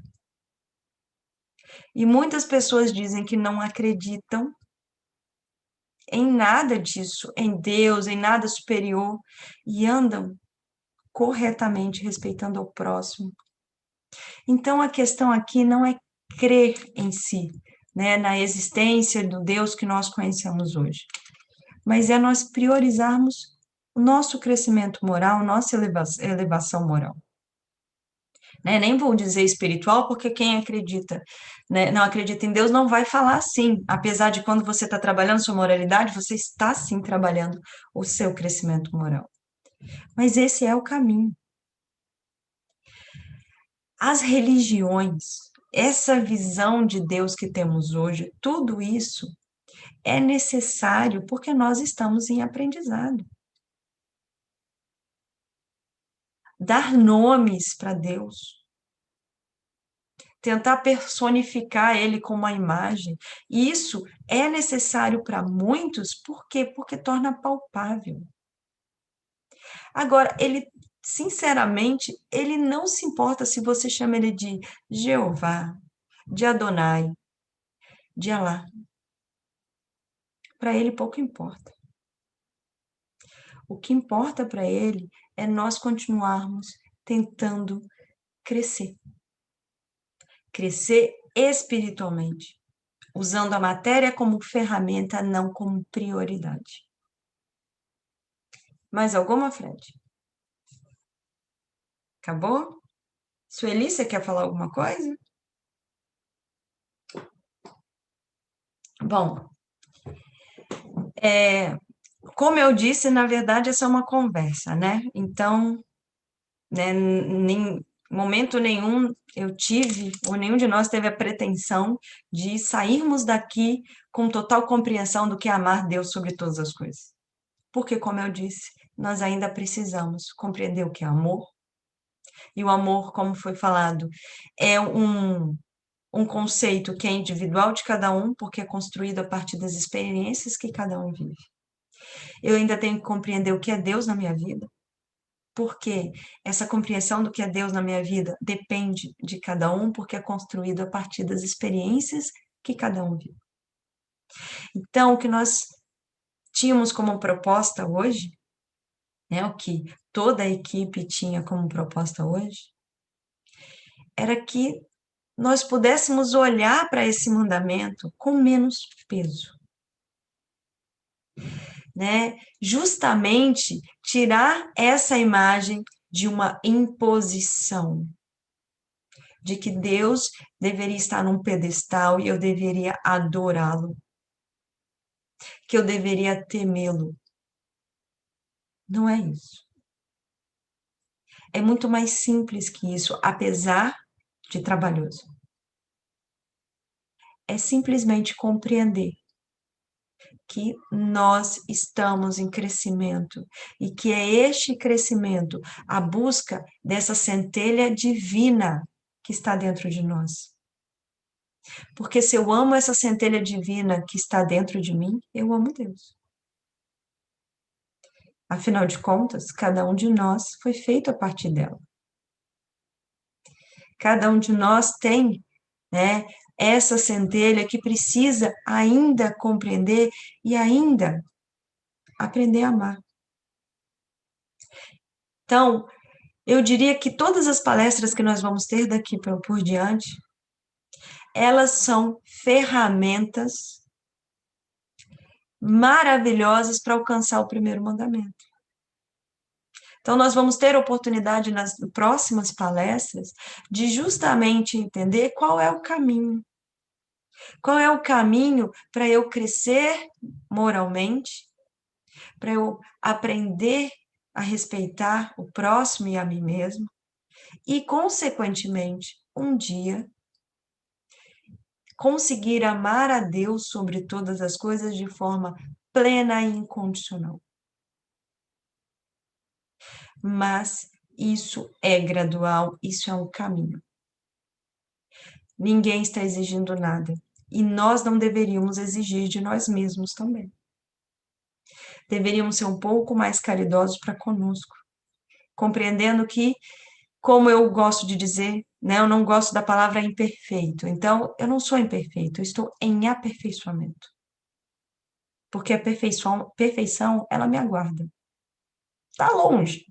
E muitas pessoas dizem que não acreditam em nada disso, em Deus, em nada superior, e andam corretamente respeitando ao próximo. Então, a questão aqui não é crer em si, né, na existência do Deus que nós conhecemos hoje, mas é nós priorizarmos o nosso crescimento moral, nossa elevação moral. Né? Nem vou dizer espiritual, porque quem acredita, né, não acredita em Deus não vai falar assim, apesar de quando você está trabalhando sua moralidade, você está sim trabalhando o seu crescimento moral. Mas esse é o caminho. As religiões, essa visão de Deus que temos hoje, tudo isso é necessário porque nós estamos em aprendizado. Dar nomes para Deus, tentar personificar Ele com uma imagem, isso é necessário para muitos, por quê? Porque torna palpável. Agora, sinceramente, ele não se importa se você chama ele de Jeová, de Adonai, de Alá. Para ele pouco importa. O que importa para ele é nós continuarmos tentando crescer. Crescer espiritualmente, usando a matéria como ferramenta, não como prioridade. Mais alguma, Fred? Acabou? Sueli, você quer falar alguma coisa? Bom, como eu disse, na verdade, essa é uma conversa, né? Então, né, em momento nenhum eu tive, ou nenhum de nós teve a pretensão de sairmos daqui com total compreensão do que é amar Deus sobre todas as coisas. Porque, como eu disse, nós ainda precisamos compreender o que é amor. E o amor, como foi falado, é um conceito que é individual de cada um, porque é construído a partir das experiências que cada um vive. Eu ainda tenho que compreender o que é Deus na minha vida, porque essa compreensão do que é Deus na minha vida depende de cada um, porque é construído a partir das experiências que cada um vive. Então, o que nós tínhamos como proposta hoje, né, o que toda a equipe tinha como proposta hoje, era que nós pudéssemos olhar para esse mandamento com menos peso, né? Justamente tirar essa imagem de uma imposição, de que Deus deveria estar num pedestal e eu deveria adorá-lo, que eu deveria temê-lo. Não é isso. É muito mais simples que isso, apesar de trabalhoso. É simplesmente compreender que nós estamos em crescimento e que é este crescimento a busca dessa centelha divina que está dentro de nós. Porque se eu amo essa centelha divina que está dentro de mim, eu amo Deus. Afinal de contas, cada um de nós foi feito a partir dela. Cada um de nós tem, né, essa centelha que precisa ainda compreender e ainda aprender a amar. Então, eu diria que todas as palestras que nós vamos ter daqui por diante, elas são ferramentas maravilhosas para alcançar o primeiro mandamento. Então, nós vamos ter oportunidade nas próximas palestras de justamente entender qual é o caminho. Qual é o caminho para eu crescer moralmente, para eu aprender a respeitar o próximo e a mim mesmo, e, consequentemente, um dia, conseguir amar a Deus sobre todas as coisas de forma plena e incondicional. Mas isso é gradual, isso é um caminho. Ninguém está exigindo nada. E nós não deveríamos exigir de nós mesmos também. Deveríamos ser um pouco mais caridosos para conosco, compreendendo que, como eu gosto de dizer, né, eu não gosto da palavra imperfeito. Então, eu não sou imperfeito, eu estou em aperfeiçoamento. Porque a perfeição, ela me aguarda. Está longe,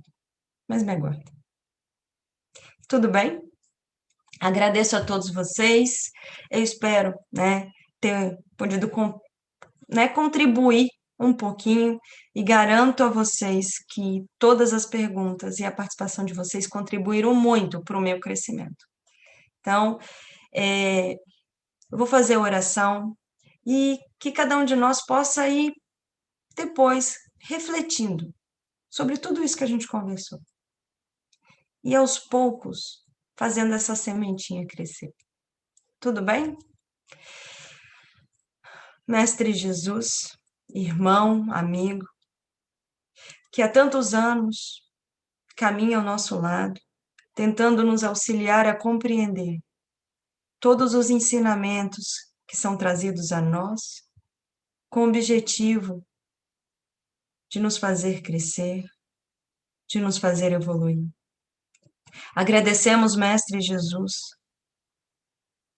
mas me aguarda. Tudo bem? Agradeço a todos vocês. Eu espero, né, ter podido contribuir um pouquinho e garanto a vocês que todas as perguntas e a participação de vocês contribuíram muito para o meu crescimento. Então, eu vou fazer a oração e que cada um de nós possa ir depois refletindo sobre tudo isso que a gente conversou. E aos poucos, fazendo essa sementinha crescer. Tudo bem? Mestre Jesus, irmão, amigo, que há tantos anos caminha ao nosso lado, tentando nos auxiliar a compreender todos os ensinamentos que são trazidos a nós, com o objetivo de nos fazer crescer, de nos fazer evoluir. Agradecemos, Mestre Jesus,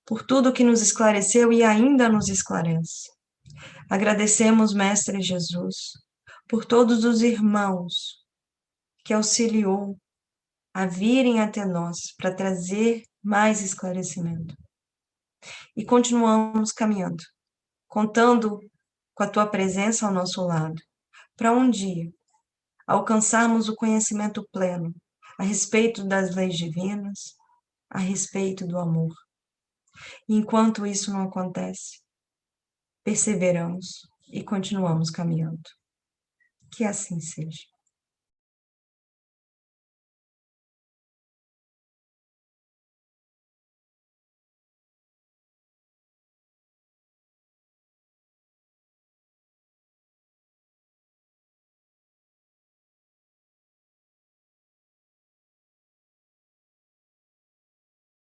por tudo que nos esclareceu e ainda nos esclarece. Agradecemos, Mestre Jesus, por todos os irmãos que auxiliou a virem até nós para trazer mais esclarecimento. E continuamos caminhando, contando com a tua presença ao nosso lado, para um dia alcançarmos o conhecimento pleno a respeito das leis divinas, a respeito do amor. Enquanto isso não acontece, perseveramos e continuamos caminhando. Que assim seja.